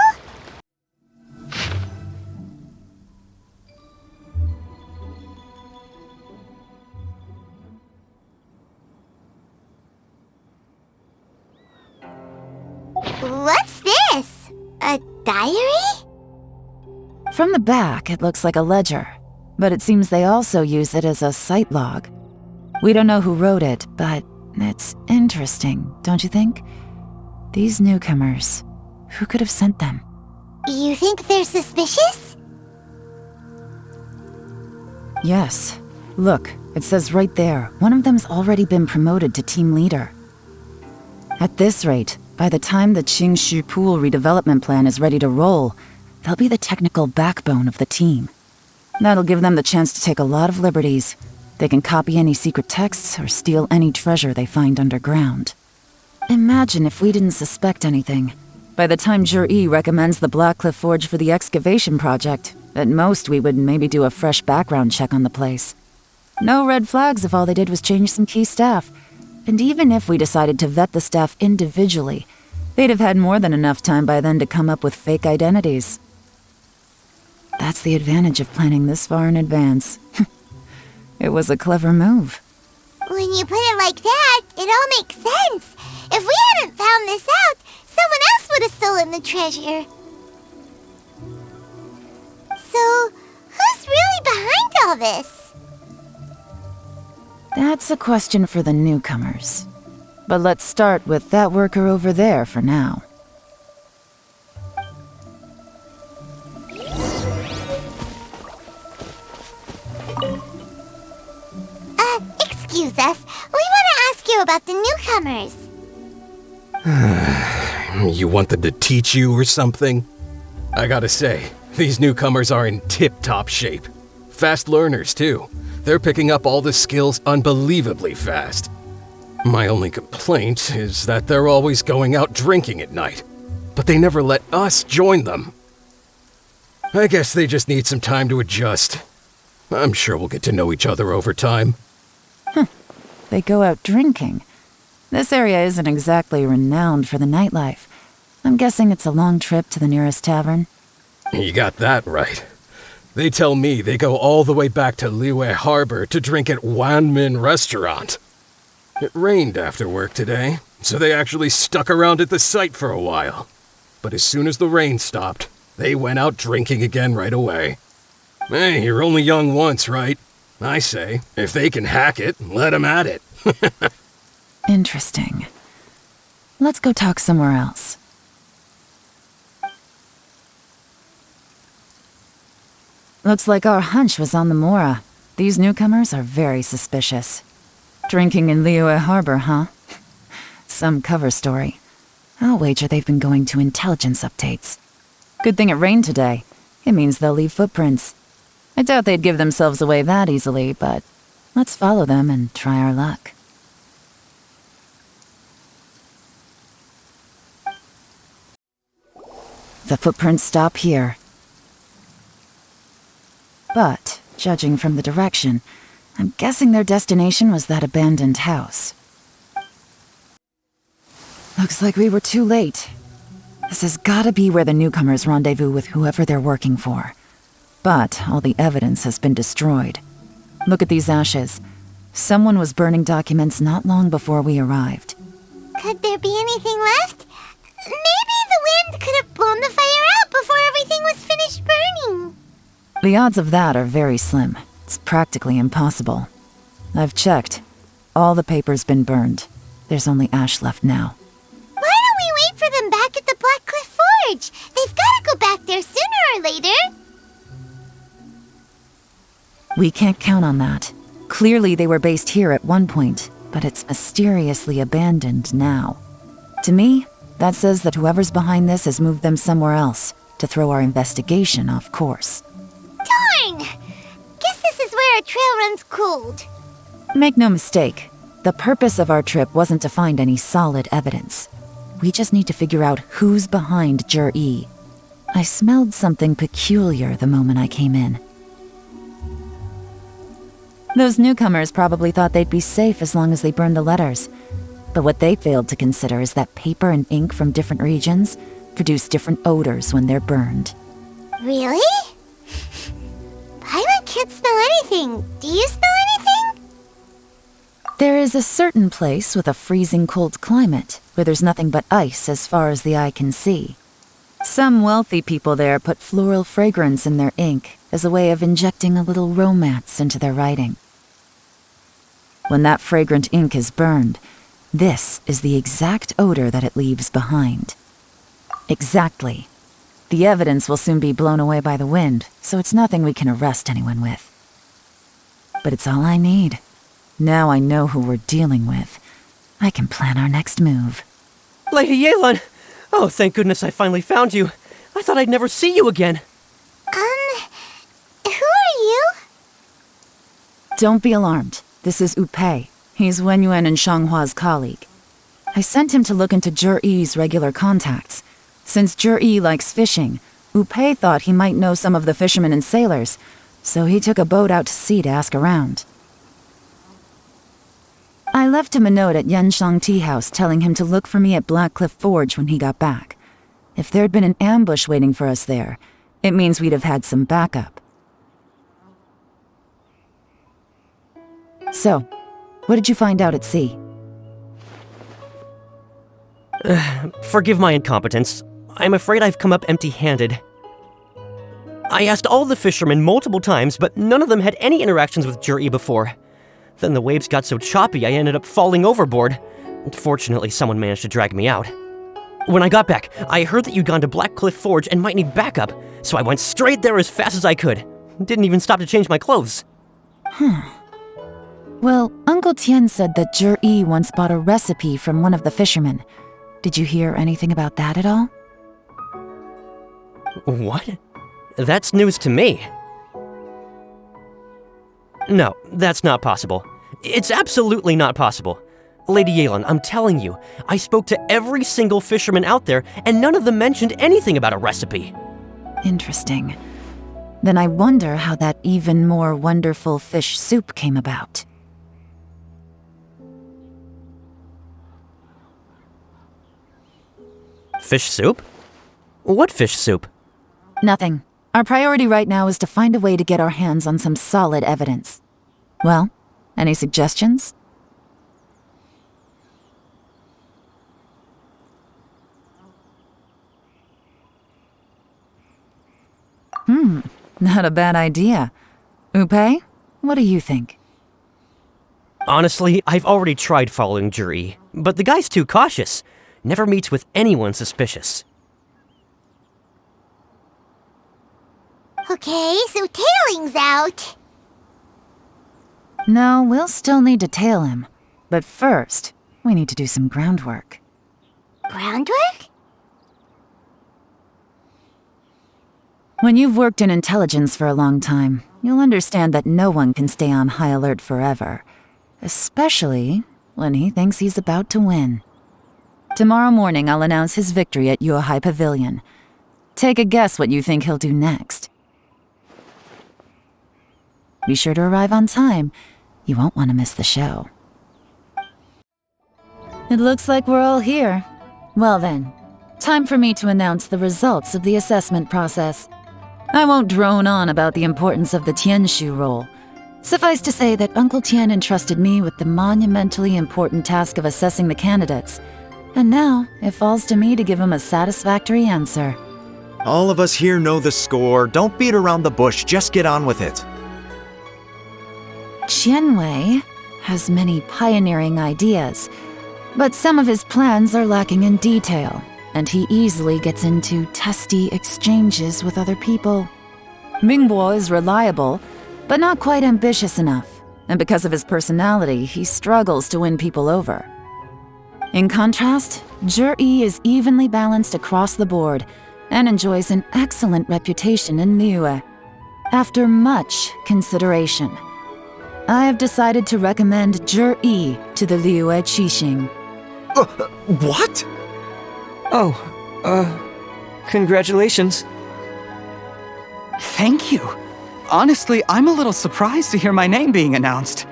What's this? A diary? From the back, it looks like a ledger, but it seems they also use it as a site log. We don't know who wrote it, but it's interesting, don't you think? These newcomers, who could have sent them? You think they're suspicious? Yes. Look, it says right there, one of them's already been promoted to team leader. At this rate, by the time the Qingshu Pool redevelopment plan is ready to roll, they'll be the technical backbone of the team. That'll give them the chance to take a lot of liberties. They can copy any secret texts or steal any treasure they find underground. Imagine if we didn't suspect anything. By the time Zhi-Yi recommends the Blackcliff Forge for the excavation project, at most we would maybe do a fresh background check on the place. No red flags if all they did was change some key staff. And even if we decided to vet the staff individually, they'd have had more than enough time by then to come up with fake identities. That's the advantage of planning this far in advance. It was a clever move. When you put it like that, it all makes sense. If we hadn't found this out, someone else would have stolen the treasure. So, who's really behind all this? That's a question for the newcomers. But let's start with that worker over there for now. Excuse us. We want to ask you about the newcomers. You want them to teach you or something? I gotta say, these newcomers are in tip-top shape. Fast learners, too. They're picking up all the skills unbelievably fast. My only complaint is that they're always going out drinking at night, but they never let us join them. I guess they just need some time to adjust. I'm sure we'll get to know each other over time. They go out drinking. This area isn't exactly renowned for the nightlife. I'm guessing it's a long trip to the nearest tavern. You got that right. They tell me they go all the way back to Liyue Harbor to drink at Wanmin Restaurant. It rained after work today, so they actually stuck around at the site for a while. But as soon as the rain stopped, they went out drinking again right away. Hey, you're only young once, right? I say, if they can hack it, let them at it. Interesting. Let's go talk somewhere else. Looks like our hunch was on the Mora. These newcomers are very suspicious. Drinking in Liyue Harbor, huh? Some cover story. I'll wager they've been going to intelligence updates. Good thing it rained today. It means they'll leave footprints. I doubt they'd give themselves away that easily, but let's follow them and try our luck. The footprints stop here. But, judging from the direction, I'm guessing their destination was that abandoned house. Looks like we were too late. This has gotta be where the newcomers rendezvous with whoever they're working for. But all the evidence has been destroyed. Look at these ashes. Someone was burning documents not long before we arrived. Could there be anything left? Maybe the wind could have blown the fire out before everything was finished burning. The odds of that are very slim. It's practically impossible. I've checked. All the paper's been burned. There's only ash left now. Why don't we wait for them back at the Black Cliff Forge? They've got to go back there sooner or later. We can't count on that. Clearly they were based here at one point, but it's mysteriously abandoned now. To me, that says that whoever's behind this has moved them somewhere else to throw our investigation off course. Darn! Guess this is where our trail runs cold. Make no mistake, the purpose of our trip wasn't to find any solid evidence. We just need to figure out who's behind Jur-E. I smelled something peculiar the moment I came in. Those newcomers probably thought they'd be safe as long as they burned the letters. But what they failed to consider is that paper and ink from different regions produce different odors when they're burned. Really? Paimon can't smell anything. Do you smell anything? There is a certain place with a freezing cold climate where there's nothing but ice as far as the eye can see. Some wealthy people there put floral fragrance in their ink as a way of injecting a little romance into their writing. When that fragrant ink is burned, this is the exact odor that it leaves behind. Exactly. The evidence will soon be blown away by the wind, so it's nothing we can arrest anyone with. But it's all I need. Now I know who we're dealing with. I can plan our next move. Lady Yelan! Oh, thank goodness I finally found you. I thought I'd never see you again. Who are you? Don't be alarmed. This is Upei. He's Wenyuan and Shanghua's colleague. I sent him to look into Jur-E's regular contacts. Since Jur-E likes fishing, Upei thought he might know some of the fishermen and sailors, so he took a boat out to sea to ask around. I left him a note at Yanshang Tea House telling him to look for me at Black Cliff Forge when he got back. If there'd been an ambush waiting for us there, it means we'd have had some backup. So, what did you find out at sea? Forgive my incompetence. I'm afraid I've come up empty-handed. I asked all the fishermen multiple times, but none of them had any interactions with Jur-E before. Then the waves got so choppy I ended up falling overboard. Fortunately, someone managed to drag me out. When I got back, I heard that you'd gone to Black Cliff Forge and might need backup, so I went straight there as fast as I could. Didn't even stop to change my clothes. Well, Uncle Tien said that Jur-E once bought a recipe from one of the fishermen. Did you hear anything about that at all? What? That's news to me. No, that's not possible. It's absolutely not possible. Lady Yelan, I'm telling you, I spoke to every single fisherman out there, and none of them mentioned anything about a recipe. Interesting. Then I wonder how that even more wonderful fish soup came about. Fish soup? What fish soup? Nothing. Our priority right now is to find a way to get our hands on some solid evidence. Well, any suggestions? Not a bad idea. Upei, what do you think? Honestly, I've already tried following Jur-E, but the guy's too cautious. never meets with anyone suspicious. Okay, so tailing's out. No, we'll still need to tail him. But first, we need to do some groundwork. Groundwork? When you've worked in intelligence for a long time, you'll understand that no one can stay on high alert forever. Especially when he thinks he's about to win. Tomorrow morning, I'll announce his victory at Yuehai Pavilion. Take a guess what you think he'll do next. Be sure to arrive on time. You won't want to miss the show. It looks like we're all here. Well then, time for me to announce the results of the assessment process. I won't drone on about the importance of the Tianshu role. Suffice to say that Uncle Tian entrusted me with the monumentally important task of assessing the candidates. And now, it falls to me to give him a satisfactory answer. All of us here know the score. Don't beat around the bush, just get on with it. Qianwei has many pioneering ideas, but some of his plans are lacking in detail, and he easily gets into testy exchanges with other people. Mingbo is reliable, but not quite ambitious enough, and because of his personality, he struggles to win people over. In contrast, Zhi is evenly balanced across the board and enjoys an excellent reputation in Liyue. After much consideration, I have decided to recommend Zhi to the Liyue Qixing. What? Congratulations. Thank you. Honestly, I'm a little surprised to hear my name being announced.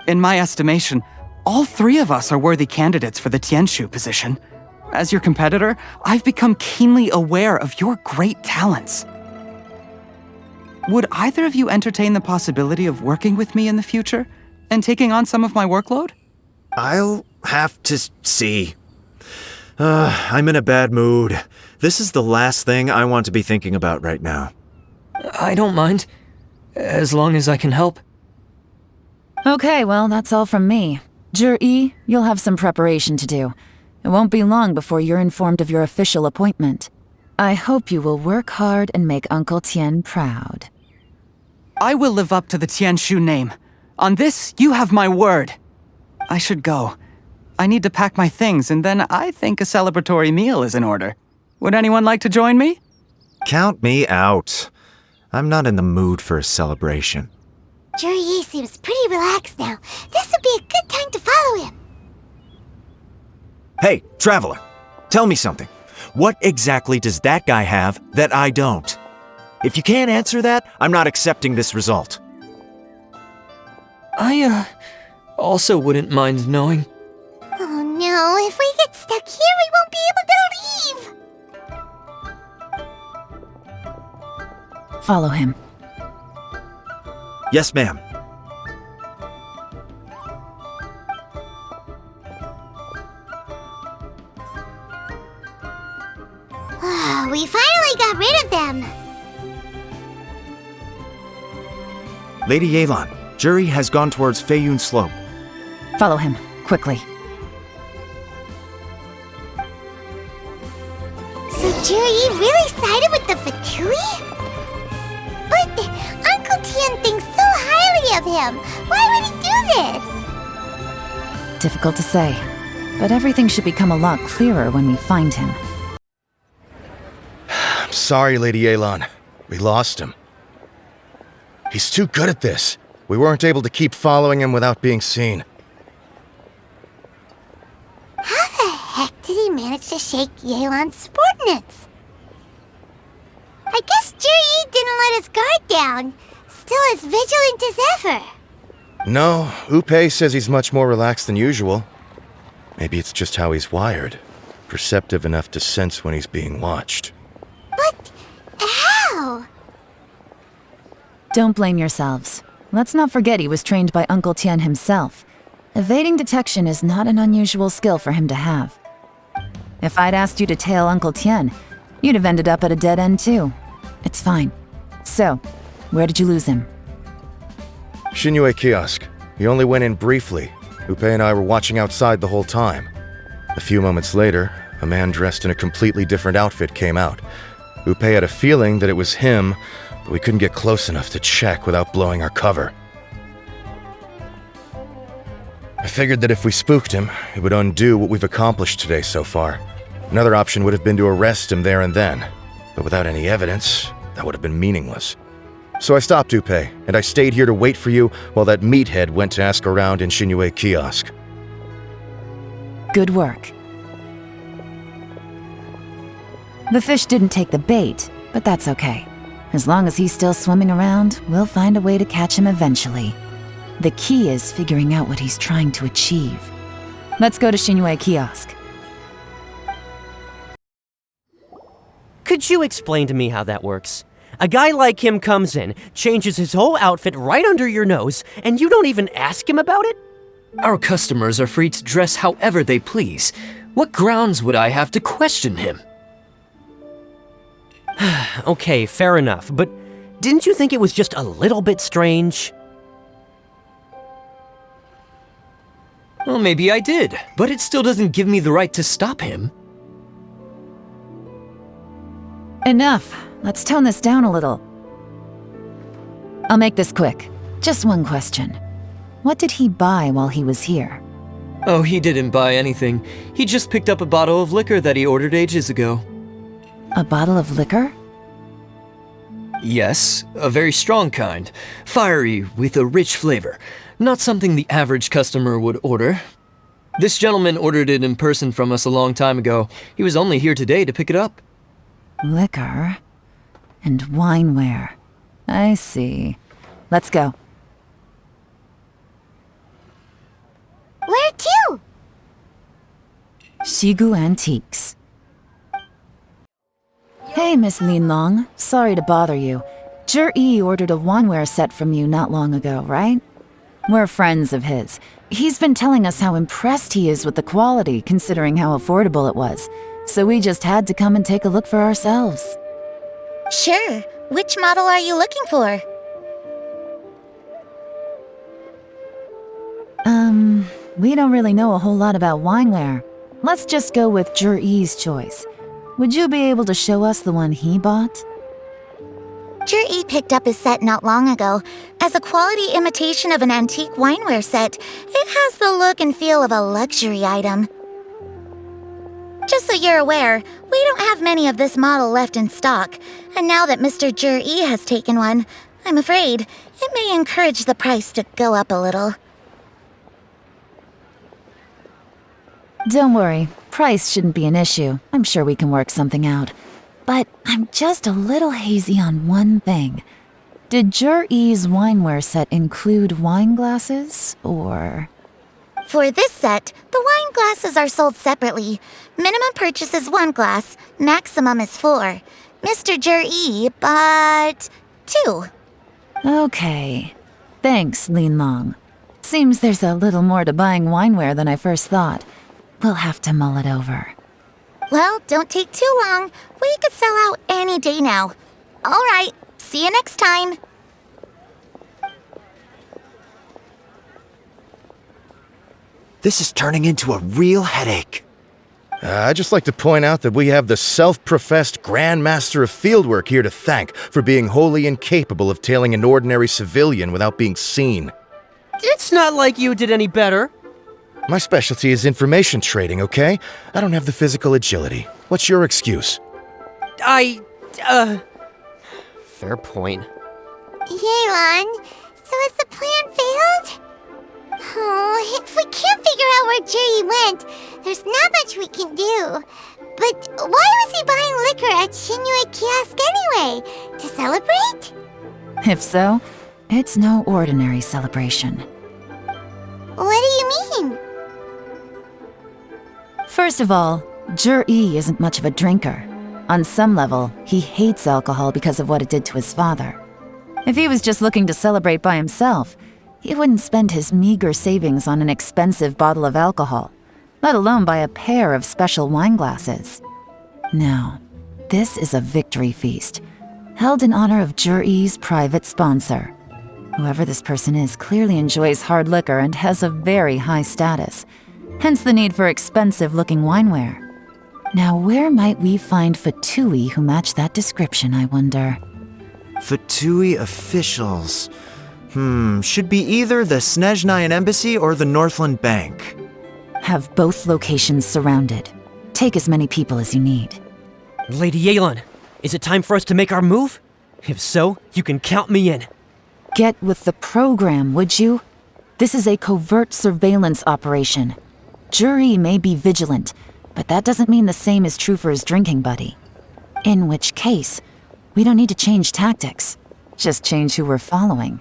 In my estimation, all three of us are worthy candidates for the Tianshu position. As your competitor, I've become keenly aware of your great talents. Would either of you entertain the possibility of working with me in the future and taking on some of my workload? I'll have to see. I'm in a bad mood. This is the last thing I want to be thinking about right now. I don't mind, as long as I can help. Okay, well, that's all from me. Zhi, you'll have some preparation to do. It won't be long before you're informed of your official appointment. I hope you will work hard and make Uncle Tian proud. I will live up to the Tianshu name. On this, you have my word. I should go. I need to pack my things, and then I think a celebratory meal is in order. Would anyone like to join me? Count me out. I'm not in the mood for a celebration. Zhi seems pretty relaxed now. This would be a good time to follow him. Hey, traveler, tell me something. What exactly does that guy have that I don't? If you can't answer that, I'm not accepting this result. I, also wouldn't mind knowing. Oh no, if we get stuck here, we won't be able to leave! Follow him. Yes, ma'am. We finally got rid of them! Lady Yelan, Zhi has gone towards Feiyun Slope. Follow him, quickly. So Zhi really sided with the Fatui? But Uncle Tian thinks so highly of him. Why would he do this? Difficult to say, but everything should become a lot clearer when we find him. I'm sorry, Lady Yelan. We lost him. He's too good at this. We weren't able to keep following him without being seen. How the heck did he manage to shake Yelan's subordinates? I guess Zhi didn't let his guard down. Still as vigilant as ever. No, Upei says he's much more relaxed than usual. Maybe it's just how he's wired. Perceptive enough to sense when he's being watched. But how? Don't blame yourselves. Let's not forget he was trained by Uncle Tian himself. Evading detection is not an unusual skill for him to have. If I'd asked you to tail Uncle Tian, you'd have ended up at a dead end too. It's fine. So, where did you lose him? Xinyue kiosk. He only went in briefly. Upei and I were watching outside the whole time. A few moments later, a man dressed in a completely different outfit came out. Upe had a feeling that it was him, but we couldn't get close enough to check without blowing our cover. I figured that if we spooked him, it would undo what we've accomplished today so far. Another option would have been to arrest him there and then, but without any evidence, that would have been meaningless. So I stopped Upe, and I stayed here to wait for you while that meathead went to ask around in Shinue Kiosk. Good work. The fish didn't take the bait, but that's okay. As long as he's still swimming around, we'll find a way to catch him eventually. The key is figuring out what he's trying to achieve. Let's go to Shinue Kiosk. Could you explain to me how that works? A guy like him comes in, changes his whole outfit right under your nose, and you don't even ask him about it? Our customers are free to dress however they please. What grounds would I have to question him? Okay, fair enough, but didn't you think it was just a little bit strange? Well, maybe I did, but it still doesn't give me the right to stop him. Enough. Let's tone this down a little. I'll make this quick. Just one question. What did he buy while he was here? Oh, he didn't buy anything. He just picked up a bottle of liquor that he ordered ages ago. A bottle of liquor? Yes, a very strong kind. Fiery, with a rich flavor. Not something the average customer would order. This gentleman ordered it in person from us a long time ago. He was only here today to pick it up. Liquor and wineware. I see. Let's go. Where to? Shigu Antiques. Hey, Miss Lin Long. Sorry to bother you. Zhi ordered a wineware set from you not long ago, right? We're friends of his. He's been telling us how impressed he is with the quality, considering how affordable it was. So we just had to come and take a look for ourselves. Sure. Which model are you looking for? We don't really know a whole lot about wineware. Let's just go with Zhi's choice. Would you be able to show us the one he bought? Zhi picked up his set not long ago. As a quality imitation of an antique wineware set, it has the look and feel of a luxury item. Just so you're aware, we don't have many of this model left in stock, and now that Mr. Zhi has taken one, I'm afraid it may encourage the price to go up a little. Don't worry, price shouldn't be an issue. I'm sure we can work something out. But I'm just a little hazy on one thing. Did Zhi's wineware set include wine glasses, or...? For this set, the wine glasses are sold separately. Minimum purchase is 1 glass, maximum is 4. Mr. Zhi bought 2. Okay. Thanks, Lin Long. Seems there's a little more to buying wineware than I first thought. We'll have to mull it over. Well, don't take too long. We could sell out any day now. All right, see you next time. This is turning into a real headache. I'd just like to point out that we have the self-professed Grand Master of Fieldwork here to thank for being wholly incapable of tailing an ordinary civilian without being seen. It's not like you did any better. My specialty is information trading, okay? I don't have the physical agility. What's your excuse? Fair point. Yelan, so has the plan failed? Oh, if we can't figure out where Zhi went, there's not much we can do. But why was he buying liquor at Shinue Kiosk anyway? To celebrate? If so, it's no ordinary celebration. What do you mean? First of all, Zhi isn't much of a drinker. On some level, he hates alcohol because of what it did to his father. If he was just looking to celebrate by himself, he wouldn't spend his meager savings on an expensive bottle of alcohol, let alone buy a pair of special wine glasses. No, this is a victory feast, held in honor of Zhi's private sponsor. Whoever this person is clearly enjoys hard liquor and has a very high status. Hence the need for expensive-looking wineware. Now, where might we find Fatui who match that description, I wonder? Fatui officials. Should be either the Snezhnayan Embassy or the Northland Bank. Have both locations surrounded. Take as many people as you need. Lady Yelan, is it time for us to make our move? If so, you can count me in. Get with the program, would you? This is a covert surveillance operation. Jury may be vigilant, but that doesn't mean the same is true for his drinking buddy. In which case, we don't need to change tactics. Just change who we're following.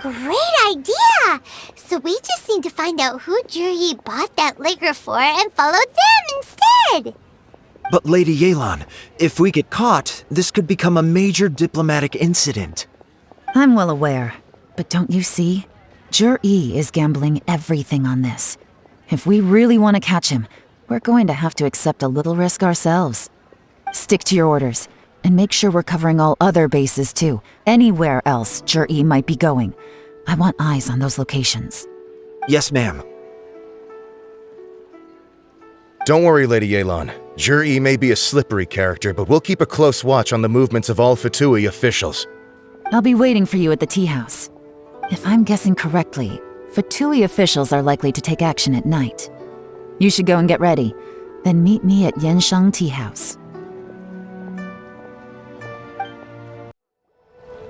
Great idea! So we just need to find out who Jury bought that liquor for and follow them instead! But Lady Yelan, if we get caught, this could become a major diplomatic incident. I'm well aware, but don't you see? Jury is gambling everything on this. If we really want to catch him, we're going to have to accept a little risk ourselves. Stick to your orders, and make sure we're covering all other bases too. Anywhere else Jury might be going. I want eyes on those locations. Yes, ma'am. Don't worry, Lady Yelan. Jur-E may be a slippery character, but we'll keep a close watch on the movements of all Fatui officials. I'll be waiting for you at the tea house. If I'm guessing correctly, Fatui officials are likely to take action at night. You should go and get ready, then meet me at Yansheng Tea House.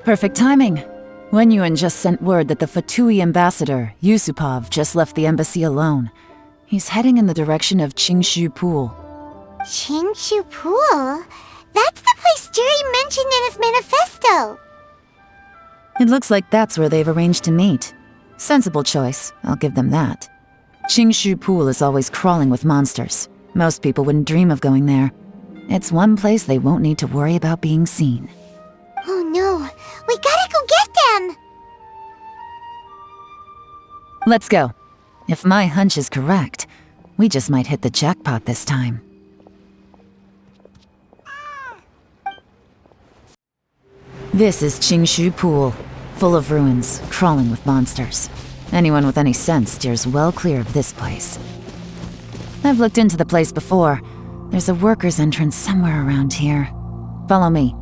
Perfect timing. Wenyuan just sent word that the Fatui ambassador, Yusupov, just left the embassy alone. He's heading in the direction of Qingshu Pool. Qingshu Pool? That's the place Jury mentioned in his manifesto! It looks like that's where they've arranged to meet. Sensible choice, I'll give them that. Qingshu Pool is always crawling with monsters. Most people wouldn't dream of going there. It's one place they won't need to worry about being seen. Oh no, we gotta go get them! Let's go. If my hunch is correct, we just might hit the jackpot this time. This is Qingshu Pool, full of ruins, crawling with monsters. Anyone with any sense steers well clear of this place. I've looked into the place before. There's a worker's entrance somewhere around here. Follow me.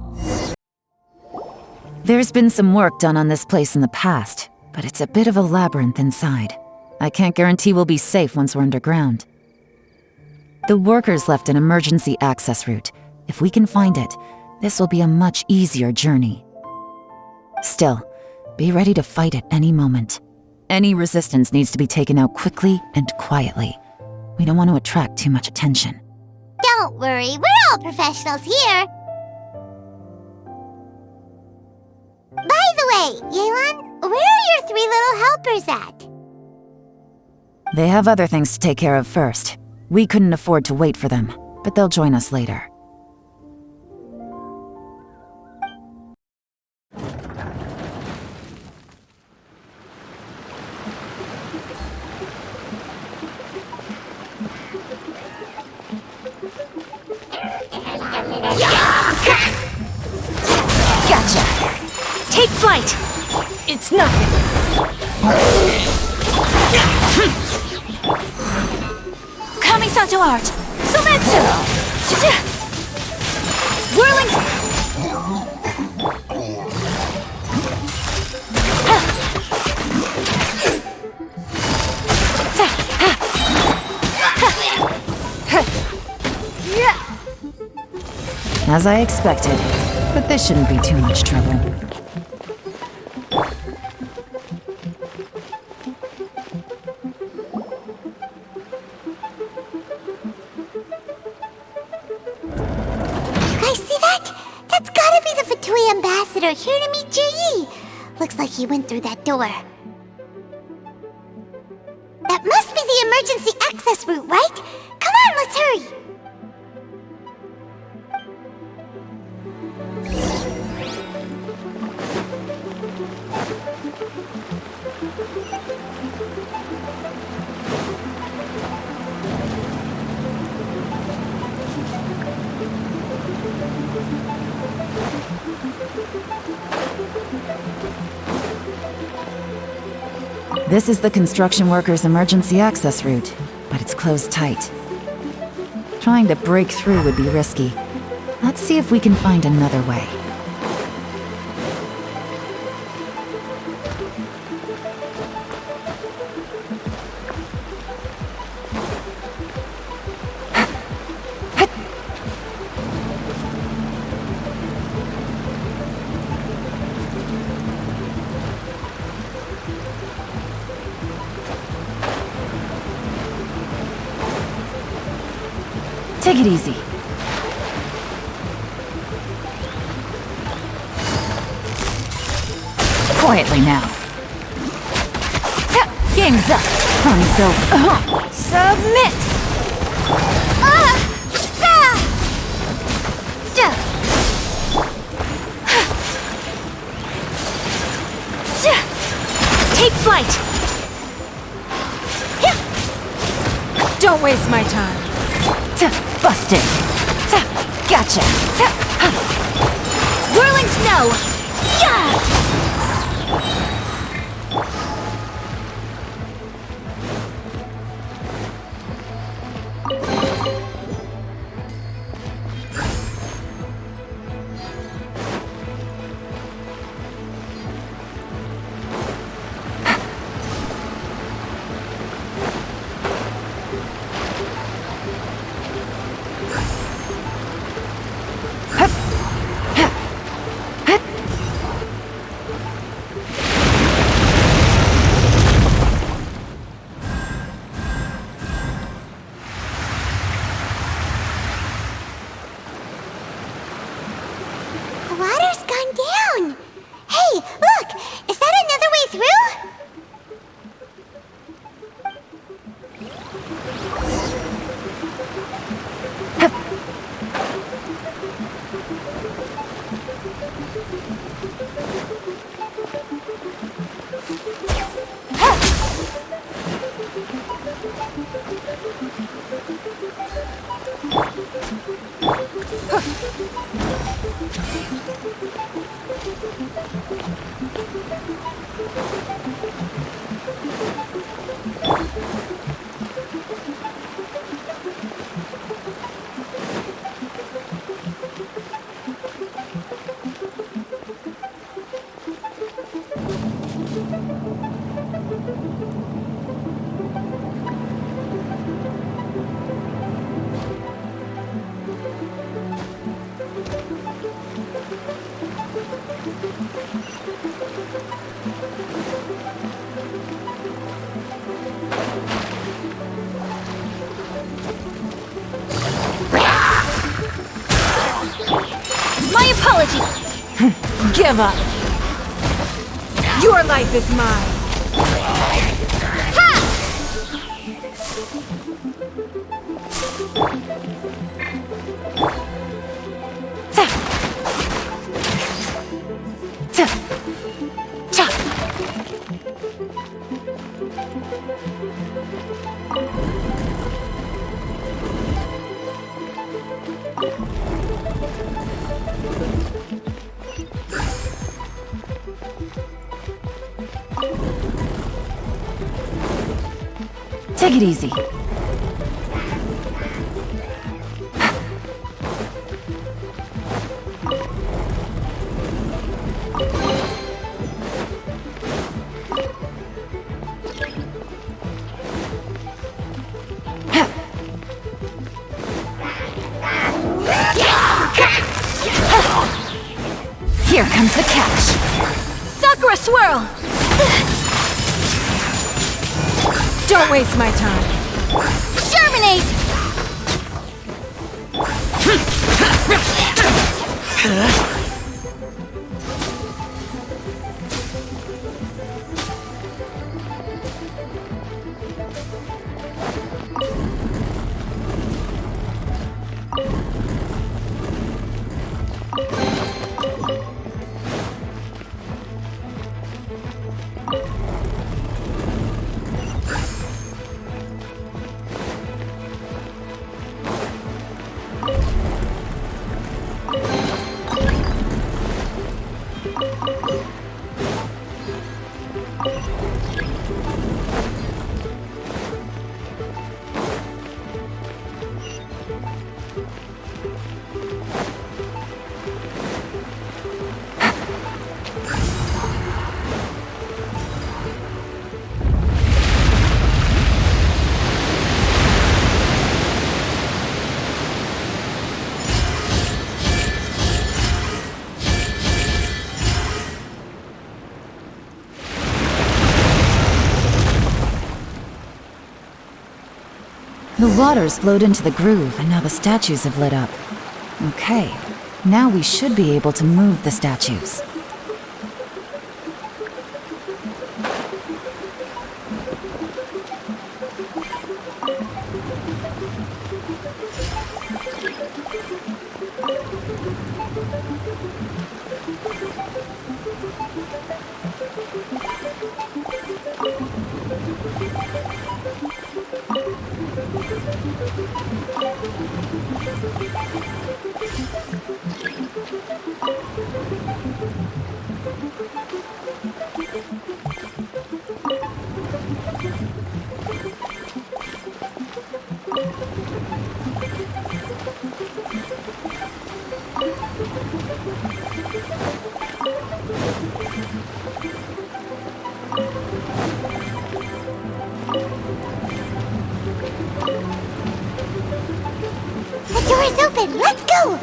There's been some work done on this place in the past, but it's a bit of a labyrinth inside. I can't guarantee we'll be safe once we're underground. The workers left an emergency access route. If we can find it, this will be a much easier journey. Still, be ready to fight at any moment. Any resistance needs to be taken out quickly and quietly. We don't want to attract too much attention. Don't worry, we're all professionals here! By the way, Yelan, where are your 3 little helpers at? They have other things to take care of first. We couldn't afford to wait for them, but they'll join us later. Gotcha! Take flight! It's nothing! Kamisato art! Sumetsu! Whirling... As I expected, but this shouldn't be too much trouble. You guys see that? That's gotta be the Fatui ambassador here to meet Ji. Looks like he went through that door. That must be the emergency access route, right? Come on, let's hurry! This is the construction workers' emergency access route. but it's closed tight. Trying to break through would be risky. Let's see if we can find another way. Take it easy. Quietly now. Game's up. Fun's over. Submit! Take flight! Don't waste my time. Busted. Gotcha. Whirling snow! Yeah! The water's gone down. Hey, look! Is that another way through? My apologies! Give up! Your life is mine! Take it easy. Here comes the catch. Sakura swirl! Don't waste my time. Germinate! The waters flowed into the groove, and now the statues have lit up. Okay, now we should be able to move the statues. The door is open. Let's go.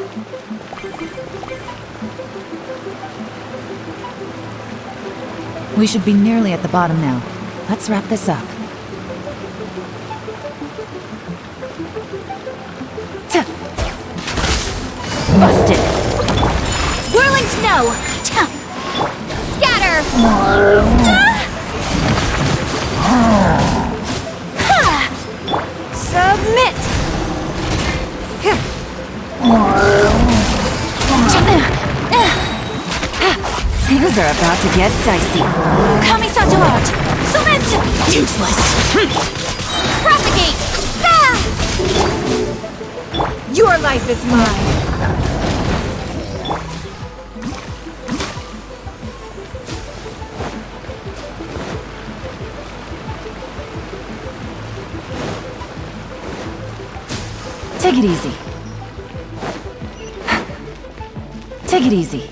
We should be nearly at the bottom now. Let's wrap this up. Busted! Whirling snow! Scatter! Submit! Things are about to get dicey. Kamisato out! Submit! Useless! Propagate! Ah! Your life is mine! Take it easy. Take it easy.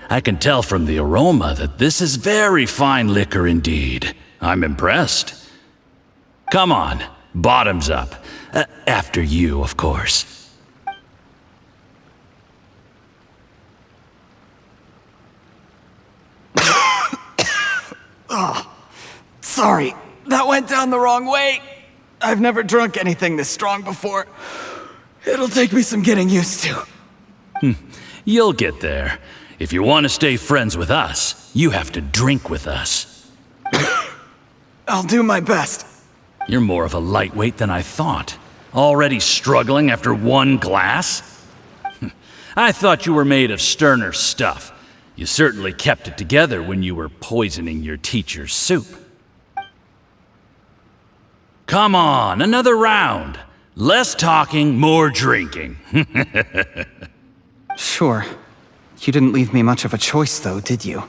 I can tell from the aroma that this is very fine liquor indeed. I'm impressed. Come on, bottoms up. After you, of course. Oh, sorry. That went down the wrong way. I've never drunk anything this strong before. It'll take me some getting used to. You'll get there. If you want to stay friends with us, you have to drink with us. I'll do my best. You're more of a lightweight than I thought. Already struggling after one glass? I thought you were made of sterner stuff. You certainly kept it together when you were poisoning your teacher's soup. Come on, another round. Less talking, more drinking. Sure. You didn't leave me much of a choice, though, did you?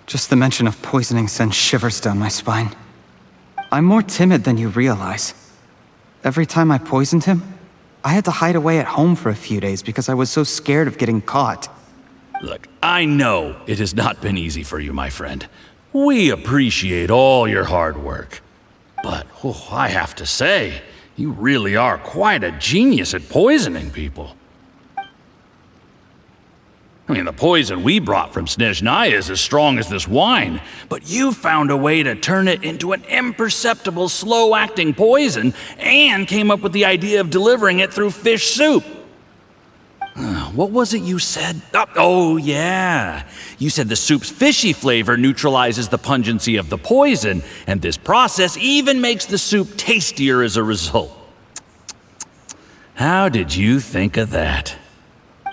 Just the mention of poisoning sends shivers down my spine. I'm more timid than you realize. Every time I poisoned him, I had to hide away at home for a few days because I was so scared of getting caught. Look, I know it has not been easy for you, my friend. We appreciate all your hard work. But, I have to say, you really are quite a genius at poisoning people. I mean, the poison we brought from Gesnhin is as strong as this wine, but you found a way to turn it into an imperceptible, slow-acting poison and came up with the idea of delivering it through fish soup. What was it you said? Oh, yeah. You said the soup's fishy flavor neutralizes the pungency of the poison, and this process even makes the soup tastier as a result. How did you think of that?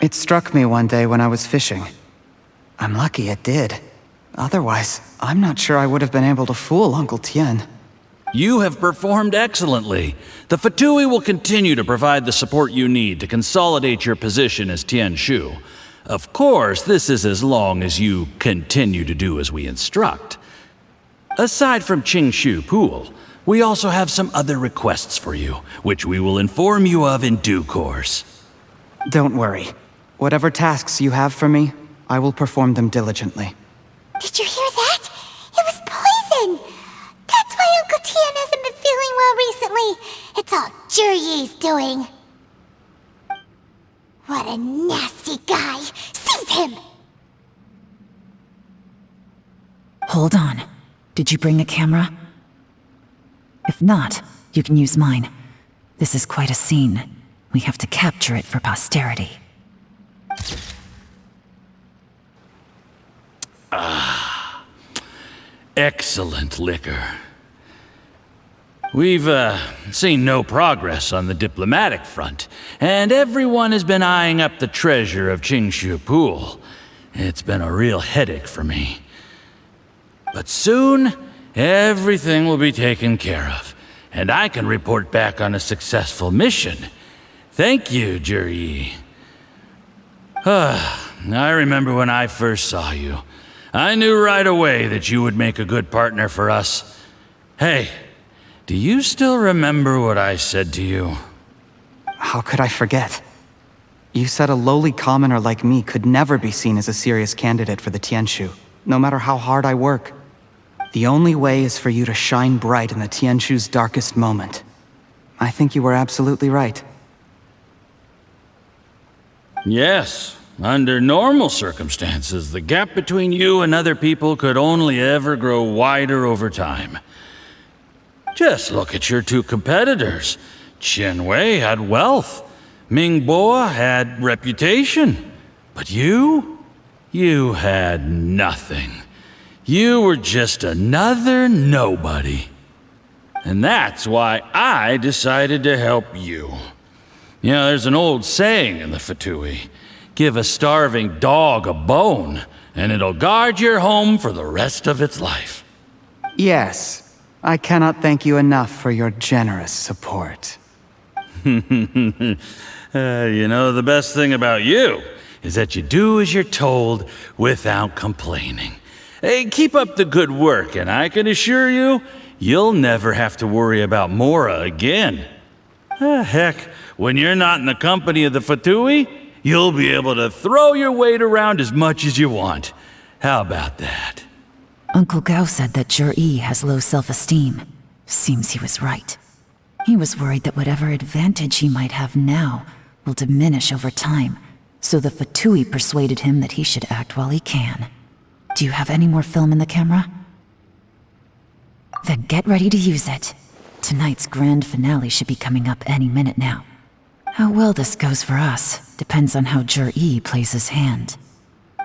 It struck me one day when I was fishing. I'm lucky it did. Otherwise, I'm not sure I would have been able to fool Uncle Tien. You have performed excellently. The Fatui will continue to provide the support you need to consolidate your position as Tien Shu. Of course, this is as long as you continue to do as we instruct. Aside from Qing Shu Pool, we also have some other requests for you, which we will inform you of in due course. Don't worry. Whatever tasks you have for me, I will perform them diligently. Did you hear that? It was poison! That's why Uncle Tien hasn't been feeling well recently. It's all Jurye's doing. What a nasty guy. Seize him! Hold on. Did you bring a camera? If not, you can use mine. This is quite a scene. We have to capture it for posterity. Excellent liquor. We've, seen no progress on the diplomatic front, and everyone has been eyeing up the treasure of Qingshu Pool. It's been a real headache for me. But soon, everything will be taken care of, and I can report back on a successful mission. Thank you, Juri. I remember when I first saw you. I knew right away that you would make a good partner for us. Hey, do you still remember what I said to you? How could I forget? You said a lowly commoner like me could never be seen as a serious candidate for the Tianshu, no matter how hard I work. The only way is for you to shine bright in the Tianshu's darkest moment. I think you were absolutely right. Yes. Under normal circumstances, the gap between you and other people could only ever grow wider over time. Just look at your two competitors. Qianwei had wealth. Mingbo had reputation. But you had nothing. You were just another nobody. And that's why I decided to help you. You know, there's an old saying in the Fatui. Give a starving dog a bone, and it'll guard your home for the rest of its life. Yes, I cannot thank you enough for your generous support. You know, the best thing about you is that you do as you're told without complaining. Hey, keep up the good work, and I can assure you, you'll never have to worry about Mora again. Heck, when you're not in the company of the Fatui, you'll be able to throw your weight around as much as you want. How about that? Uncle Gao said that Jur-E has low self-esteem. Seems he was right. He was worried that whatever advantage he might have now will diminish over time, so the Fatui persuaded him that he should act while he can. Do you have any more film in the camera? Then get ready to use it. Tonight's grand finale should be coming up any minute now. How well this goes for us depends on how Jur-E plays his hand.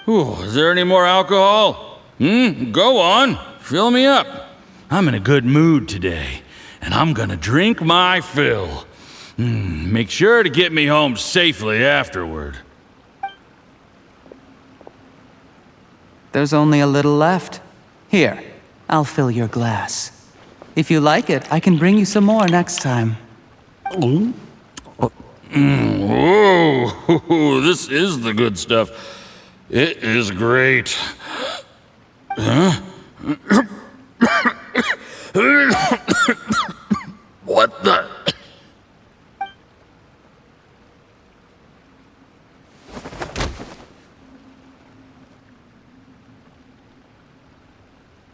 Ooh, is there any more alcohol? Go on, fill me up. I'm in a good mood today, and I'm gonna drink my fill. Make sure to get me home safely afterward. There's only a little left. Here, I'll fill your glass. If you like it, I can bring you some more next time. Whoa, this is the good stuff. It is great. Huh? What the?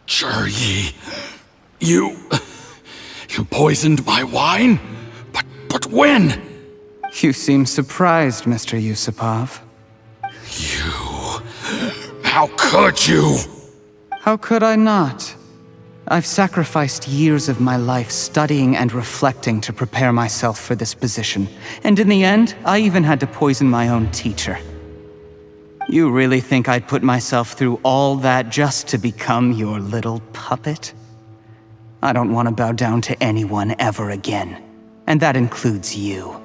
Jur-E, you poisoned my wine? But when? You seem surprised, Mr. Yusupov. How could you? How could I not? I've sacrificed years of my life studying and reflecting to prepare myself for this position. And in the end, I even had to poison my own teacher. You really think I'd put myself through all that just to become your little puppet? I don't want to bow down to anyone ever again. And that includes you.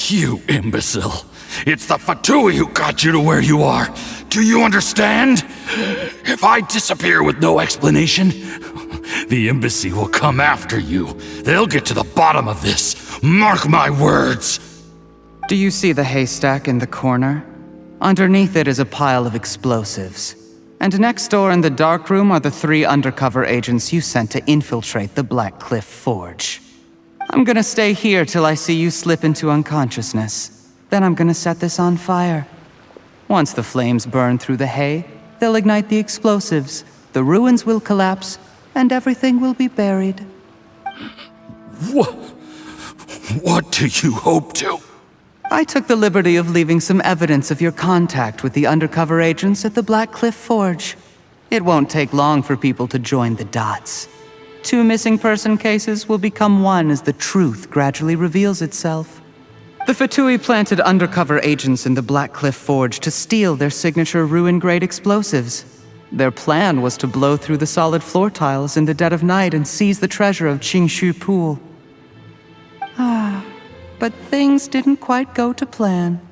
You imbecile. It's the Fatui who got you to where you are. Do you understand? If I disappear with no explanation, the embassy will come after you. They'll get to the bottom of this. Mark my words. Do you see the haystack in the corner? Underneath it is a pile of explosives. And next door in the dark room are the 3 undercover agents you sent to infiltrate the Black Cliff Forge. I'm gonna stay here till I see you slip into unconsciousness. Then I'm gonna set this on fire. Once the flames burn through the hay, they'll ignite the explosives, the ruins will collapse, and everything will be buried. What do you hope to? I took the liberty of leaving some evidence of your contact with the undercover agents at the Black Cliff Forge. It won't take long for people to join the dots. 2 missing person cases will become one as the truth gradually reveals itself. The Fatui planted undercover agents in the Black Cliff Forge to steal their signature ruin-grade explosives. Their plan was to blow through the solid floor tiles in the dead of night and seize the treasure of Qingshu Pool. But things didn't quite go to plan.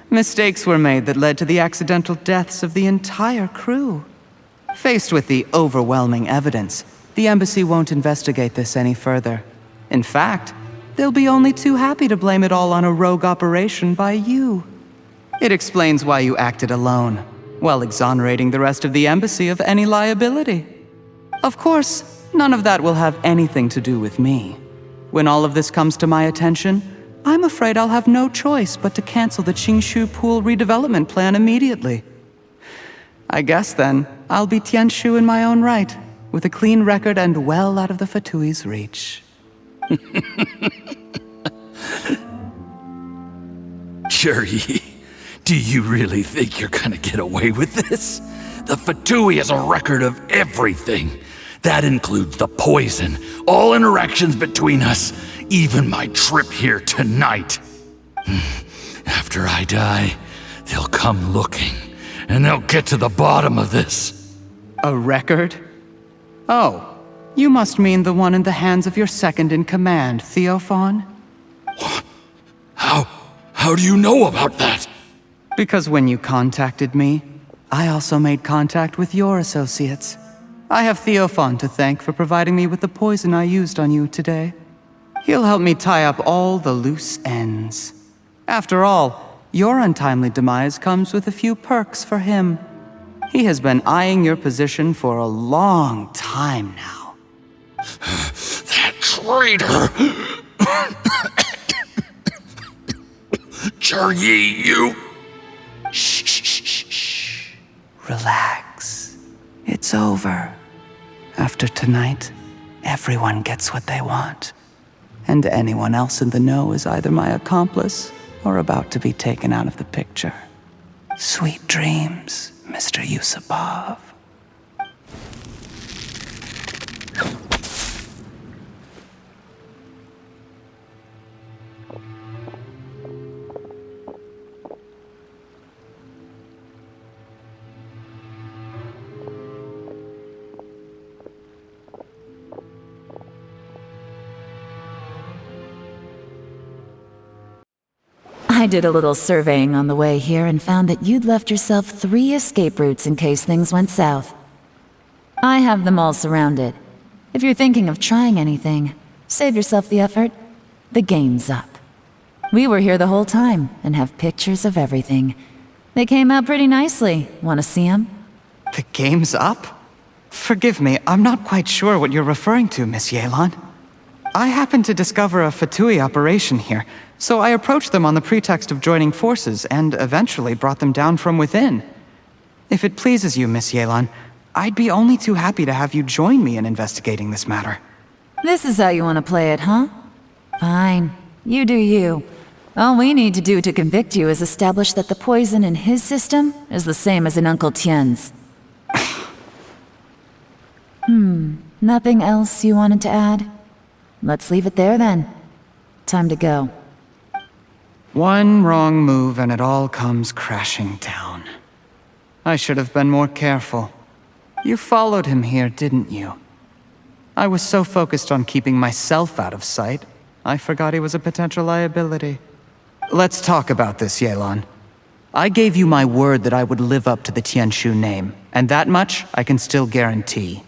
Mistakes were made that led to the accidental deaths of the entire crew. Faced with the overwhelming evidence, the embassy won't investigate this any further. In fact, they'll be only too happy to blame it all on a rogue operation by you. It explains why you acted alone, while exonerating the rest of the embassy of any liability. Of course, none of that will have anything to do with me. When all of this comes to my attention, I'm afraid I'll have no choice but to cancel the Qingshu Pool redevelopment plan immediately. I guess then, I'll be Tianshu in my own right, with a clean record and well out of the Fatui's reach. Juri, do you really think you're gonna get away with this? The Fatui has a record of everything. That includes the poison, all interactions between us, even my trip here tonight. After I die, they'll come looking, and they'll get to the bottom of this. A record? Oh, you must mean the one in the hands of your second-in-command, Theophan? How do you know about that? Because when you contacted me, I also made contact with your associates. I have Theophan to thank for providing me with the poison I used on you today. He'll help me tie up all the loose ends. After all, your untimely demise comes with a few perks for him. He has been eyeing your position for a long time now. That traitor! Juri, you... Shh. Relax. It's over. After tonight, everyone gets what they want. And anyone else in the know is either my accomplice or about to be taken out of the picture. Sweet dreams, Mr. Yusupov. I did a little surveying on the way here and found that you'd left yourself 3 escape routes in case things went south. I have them all surrounded. If you're thinking of trying anything, save yourself the effort. The game's up. We were here the whole time and have pictures of everything. They came out pretty nicely. Want to see them? The game's up? Forgive me, I'm not quite sure what you're referring to, Miss Yelan. I happened to discover a Fatui operation here, so I approached them on the pretext of joining forces and eventually brought them down from within. If it pleases you, Miss Yelan, I'd be only too happy to have you join me in investigating this matter. This is how you want to play it, huh? Fine. You do you. All we need to do to convict you is establish that the poison in his system is the same as in Uncle Tien's. Nothing else you wanted to add? Let's leave it there then. Time to go. One wrong move and it all comes crashing down. I should have been more careful. You followed him here, didn't you? I was so focused on keeping myself out of sight, I forgot he was a potential liability. Let's talk about this, Yelan. I gave you my word that I would live up to the Tianshu name, and that much I can still guarantee.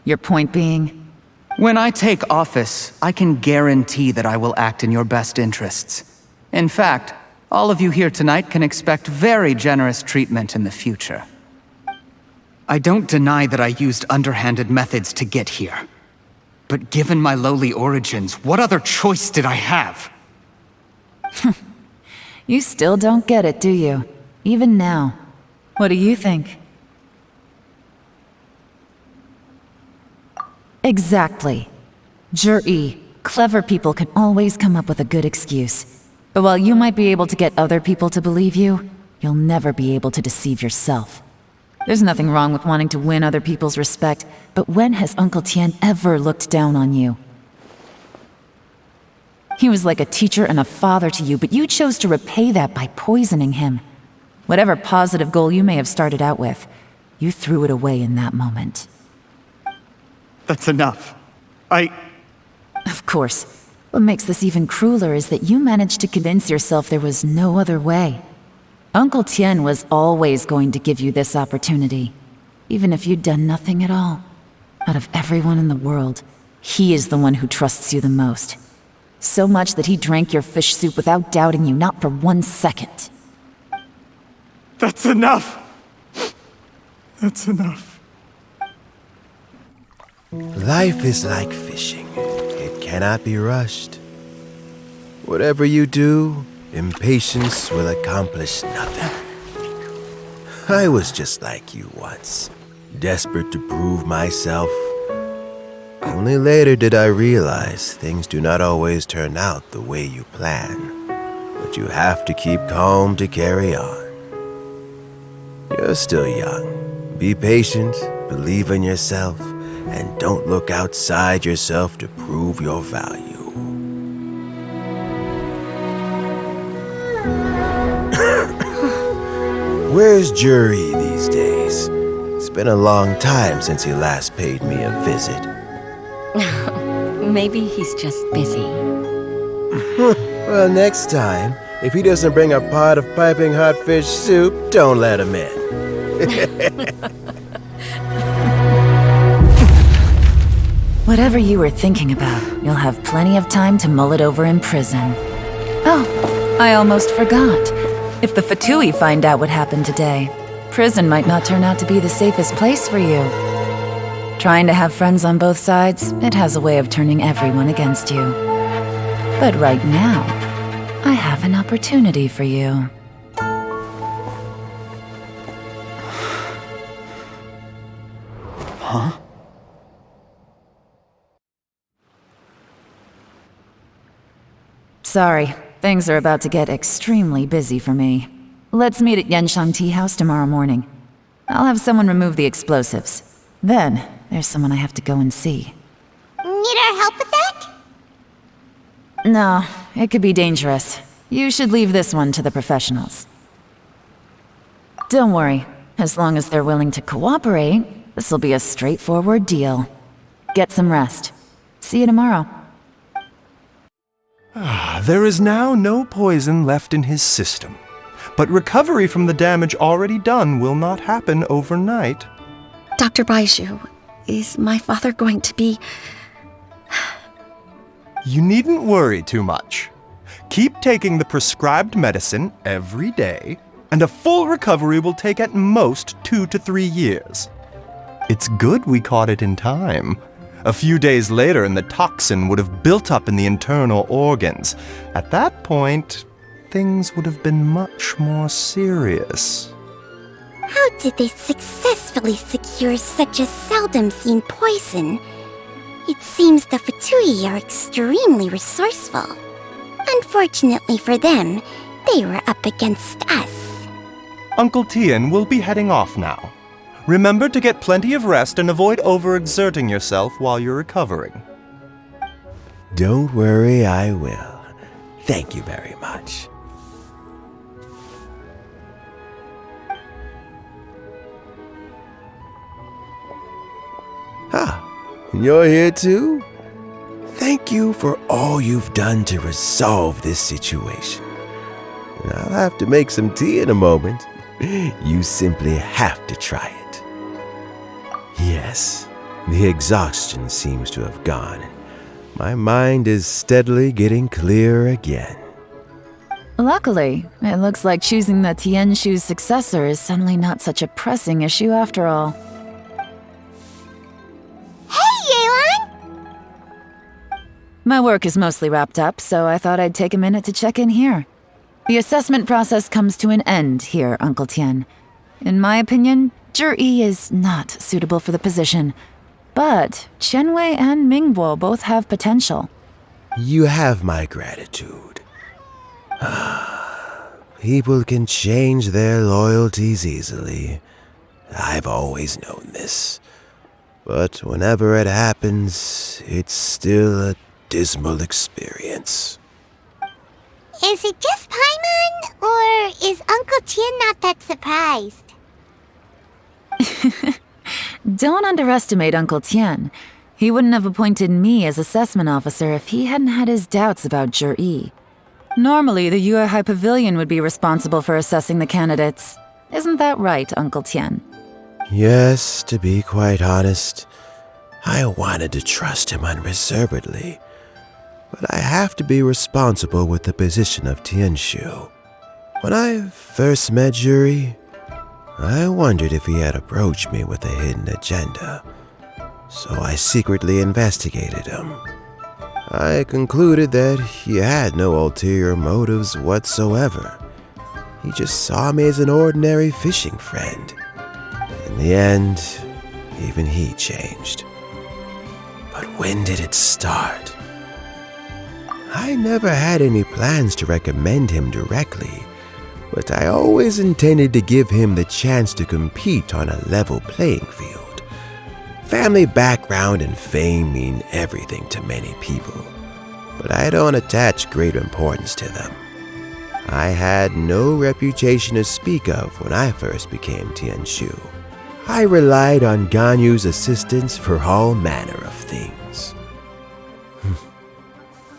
Your point being? When I take office, I can guarantee that I will act in your best interests. In fact, all of you here tonight can expect very generous treatment in the future. I don't deny that I used underhanded methods to get here. But given my lowly origins, what other choice did I have? You still don't get it, do you? Even now. What do you think? Exactly. Juri, Clever people can always come up with a good excuse. But while you might be able to get other people to believe you, you'll never be able to deceive yourself. There's nothing wrong with wanting to win other people's respect, but when has Uncle Tian ever looked down on you? He was like a teacher and a father to you, but you chose to repay that by poisoning him. Whatever positive goal you may have started out with, you threw it away in that moment. That's enough. Of course. What makes this even crueler is that you managed to convince yourself there was no other way. Uncle Tian was always going to give you this opportunity, even if you'd done nothing at all. Out of everyone in the world, he is the one who trusts you the most. So much that he drank your fish soup without doubting you, not for 1 second. That's enough! That's enough. Life is like fishing. It cannot be rushed. Whatever you do, impatience will accomplish nothing. I was just like you once, desperate to prove myself. Only later did I realize things do not always turn out the way you plan, but you have to keep calm to carry on. You're still young. Be patient, believe in yourself, and don't look outside yourself to prove your value. Where's Jury these days? It's been a long time since he last paid me a visit. Maybe he's just busy. Well, next time, if he doesn't bring a pot of piping hot fish soup, don't let him in. Whatever you were thinking about, you'll have plenty of time to mull it over in prison. Oh, I almost forgot. If the Fatui find out what happened today, prison might not turn out to be the safest place for you. Trying to have friends on both sides, it has a way of turning everyone against you. But right now, I have an opportunity for you. Huh? Sorry, things are about to get extremely busy for me. Let's meet at Yanshang Tea House tomorrow morning. I'll have someone remove the explosives. Then, there's someone I have to go and see. Need our help with that? No, it could be dangerous. You should leave this one to the professionals. Don't worry. As long as they're willing to cooperate, this'll be a straightforward deal. Get some rest. See you tomorrow. There is now no poison left in his system. But recovery from the damage already done will not happen overnight. Dr. Baizhu, is my father going to be... You needn't worry too much. Keep taking the prescribed medicine every day, and a full recovery will take at most 2 to 3 years. It's good we caught it in time. A few days later, and the toxin would have built up in the internal organs. At that point, things would have been much more serious. How did they successfully secure such a seldom-seen poison? It seems the Fatui are extremely resourceful. Unfortunately for them, they were up against us. Uncle Tian will be heading off now. Remember to get plenty of rest and avoid overexerting yourself while you're recovering. Don't worry, I will. Thank you very much. You're here too? Thank you for all you've done to resolve this situation. I'll have to make some tea in a moment. You simply have to try it. Yes, the exhaustion seems to have gone. My mind is steadily getting clearer again. Luckily, it looks like choosing the Tianshu's successor is suddenly not such a pressing issue after all. My work is mostly wrapped up, so I thought I'd take a minute to check in here. The assessment process comes to an end here, Uncle Tian. In my opinion, Zhi is not suitable for the position, but Qianwei and Mingbo both have potential. You have my gratitude. People can change their loyalties easily. I've always known this. But whenever it happens, it's still a dismal experience. Is it just Paimon, or is Uncle Tien not that surprised? Don't underestimate Uncle Tien. He wouldn't have appointed me as assessment officer if he hadn't had his doubts about Zhi. Normally, the Yuehai Pavilion would be responsible for assessing the candidates. Isn't that right, Uncle Tien? Yes, to be quite honest, I wanted to trust him unreservedly. But I have to be responsible with the position of Tianshu. When I first met Zhi, I wondered if he had approached me with a hidden agenda. So I secretly investigated him. I concluded that he had no ulterior motives whatsoever. He just saw me as an ordinary fishing friend. In the end, even he changed. But when did it start? I never had any plans to recommend him directly, but I always intended to give him the chance to compete on a level playing field. Family background and fame mean everything to many people, but I don't attach great importance to them. I had no reputation to speak of when I first became Tianshu. I relied on Ganyu's assistance for all manner of things.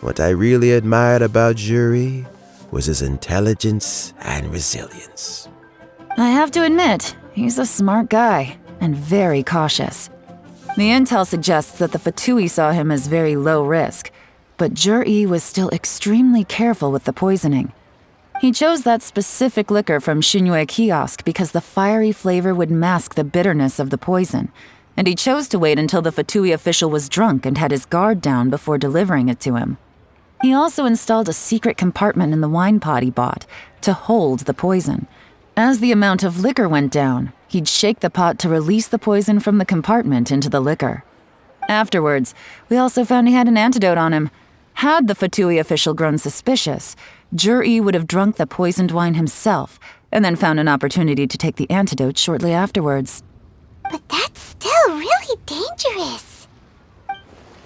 What I really admired about Zhi was his intelligence and resilience. I have to admit, he's a smart guy, and very cautious. The intel suggests that the Fatui saw him as very low risk, but Zhi was still extremely careful with the poisoning. He chose that specific liquor from Xingyue kiosk because the fiery flavor would mask the bitterness of the poison, and he chose to wait until the Fatui official was drunk and had his guard down before delivering it to him. He also installed a secret compartment in the wine pot he bought to hold the poison. As the amount of liquor went down, he'd shake the pot to release the poison from the compartment into the liquor. Afterwards, we also found he had an antidote on him. Had the Fatui official grown suspicious, Zhi would have drunk the poisoned wine himself, and then found an opportunity to take the antidote shortly afterwards. But that's still really dangerous.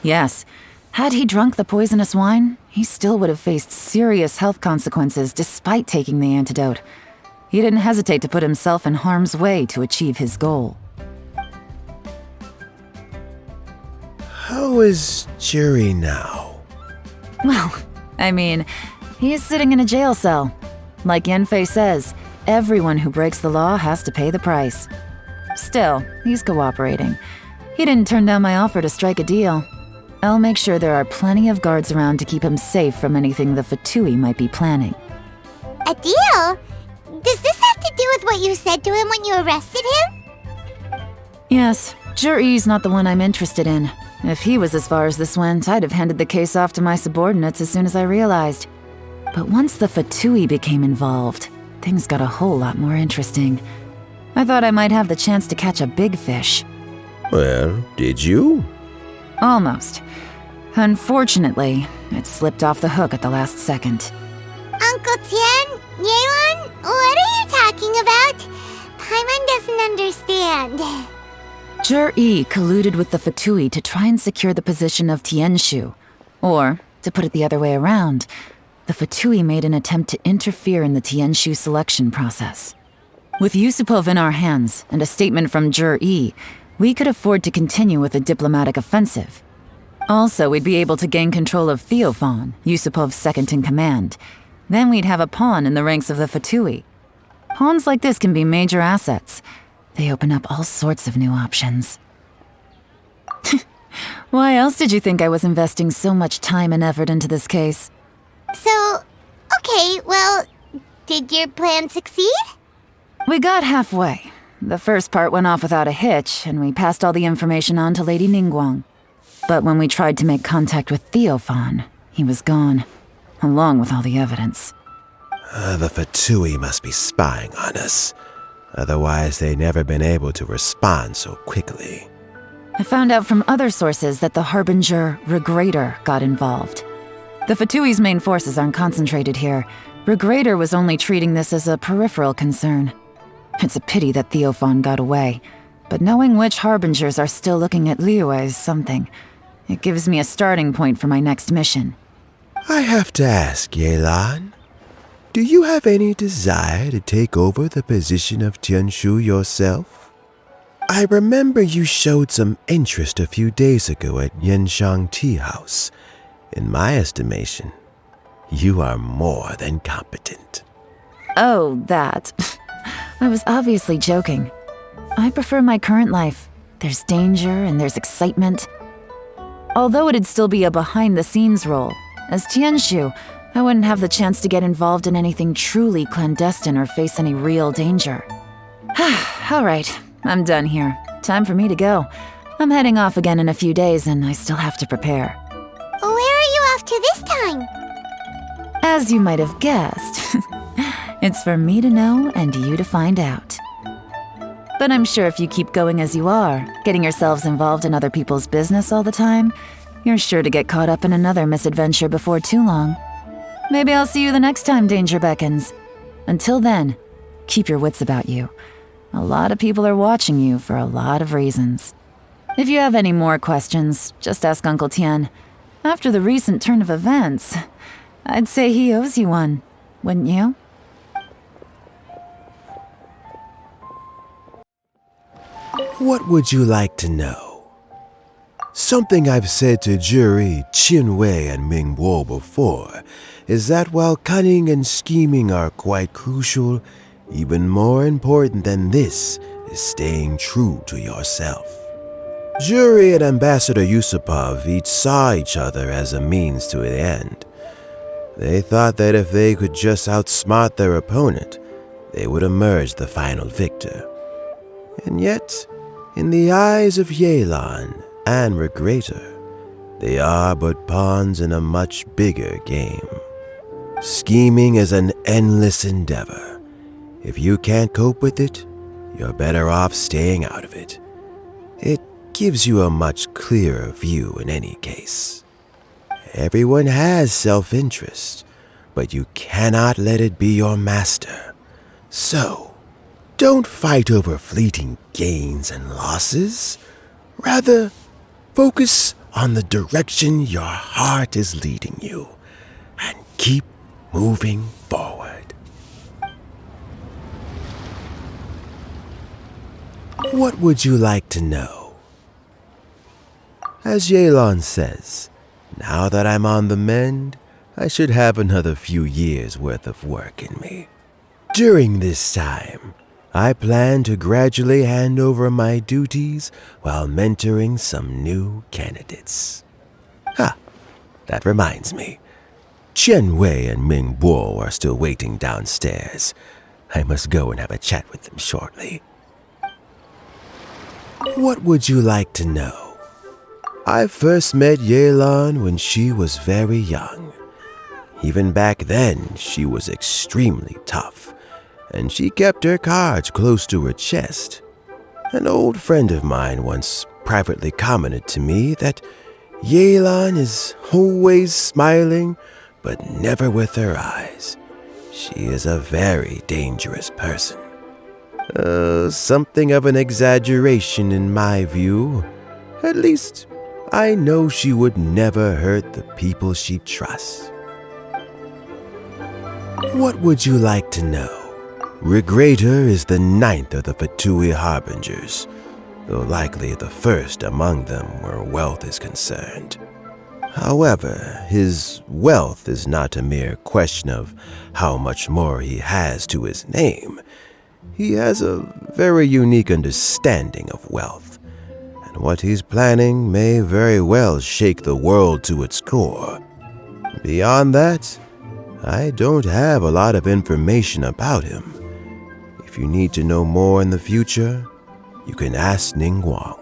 Yes, had he drunk the poisonous wine, he still would have faced serious health consequences despite taking the antidote. He didn't hesitate to put himself in harm's way to achieve his goal. How is Zhi now? Well, I mean, he's sitting in a jail cell. Like Yanfei says, everyone who breaks the law has to pay the price. Still, he's cooperating. He didn't turn down my offer to strike a deal. I'll make sure there are plenty of guards around to keep him safe from anything the Fatui might be planning. A deal? Does this have to do with what you said to him when you arrested him? Yes, Zhi's not the one I'm interested in. If he was as far as this went, I'd have handed the case off to my subordinates as soon as I realized. But once the Fatui became involved, things got a whole lot more interesting. I thought I might have the chance to catch a big fish. Well, did you? Almost. Unfortunately, it slipped off the hook at the last second. Uncle Tien, Yelan, what are you talking about? Paimon doesn't understand. Zhi colluded with the Fatui to try and secure the position of Tianshu. Or, to put it the other way around, the Fatui made an attempt to interfere in the Tianshu selection process. With Yusupov in our hands and a statement from Zhi, we could afford to continue with a diplomatic offensive. Also, we'd be able to gain control of Theophan, Yusupov's second-in-command. Then we'd have a pawn in the ranks of the Fatui. Pawns like this can be major assets. They open up all sorts of new options. Why else did you think I was investing so much time and effort into this case? So, okay, well, did your plan succeed? We got halfway. The first part went off without a hitch, and we passed all the information on to Lady Ningguang. But when we tried to make contact with Theophan, he was gone, along with all the evidence. The Fatui must be spying on us. Otherwise, they'd never been able to respond so quickly. I found out from other sources that the Harbinger Regrator got involved. The Fatui's main forces aren't concentrated here. Regrator was only treating this as a peripheral concern. It's a pity that Theophan got away, but knowing which harbingers are still looking at Liyue is something. It gives me a starting point for my next mission. I have to ask, Yelan, do you have any desire to take over the position of Tianshu yourself? I remember you showed some interest a few days ago at Yanshang Tea House. In my estimation, you are more than competent. Oh, that. I was obviously joking. I prefer my current life. There's danger and there's excitement. Although it'd still be a behind-the-scenes role, as Tianshu, I wouldn't have the chance to get involved in anything truly clandestine or face any real danger. All right, I'm done here. Time for me to go. I'm heading off again in a few days and I still have to prepare. Where are you off to this time? As you might have guessed, it's for me to know and you to find out. But I'm sure if you keep going as you are, getting yourselves involved in other people's business all the time, you're sure to get caught up in another misadventure before too long. Maybe I'll see you the next time danger beckons. Until then, keep your wits about you. A lot of people are watching you for a lot of reasons. If you have any more questions, just ask Uncle Tian. After the recent turn of events, I'd say he owes you one, wouldn't you? What would you like to know? Something I've said to Jury, Qinwei, and Mingbo before is that while cunning and scheming are quite crucial, even more important than this is staying true to yourself. Jury and Ambassador Yusupov each saw each other as a means to an end. They thought that if they could just outsmart their opponent, they would emerge the final victor. And yet, in the eyes of Yelan and Regrator, they are but pawns in a much bigger game. Scheming is an endless endeavor. If you can't cope with it, you're better off staying out of it. It gives you a much clearer view in any case. Everyone has self-interest, but you cannot let it be your master. So, don't fight over fleeting gains and losses. Rather, focus on the direction your heart is leading you, and keep moving forward. What would you like to know? As Yelan says, now that I'm on the mend, I should have another few years' worth of work in me. During this time, I plan to gradually hand over my duties while mentoring some new candidates. That reminds me. Qianwei and Mingbo are still waiting downstairs. I must go and have a chat with them shortly. What would you like to know? I first met Yelan when she was very young. Even back then, she was extremely tough, and she kept her cards close to her chest. An old friend of mine once privately commented to me that Yelan is always smiling, but never with her eyes. She is a very dangerous person. Something of an exaggeration in my view. At least, I know she would never hurt the people she trusts. What would you like to know? Regrator is the 9th of the Fatui Harbingers, though likely the first among them where wealth is concerned. However, his wealth is not a mere question of how much more he has to his name. He has a very unique understanding of wealth, and what he's planning may very well shake the world to its core. Beyond that, I don't have a lot of information about him. If you need to know more in the future, you can ask Ningguang.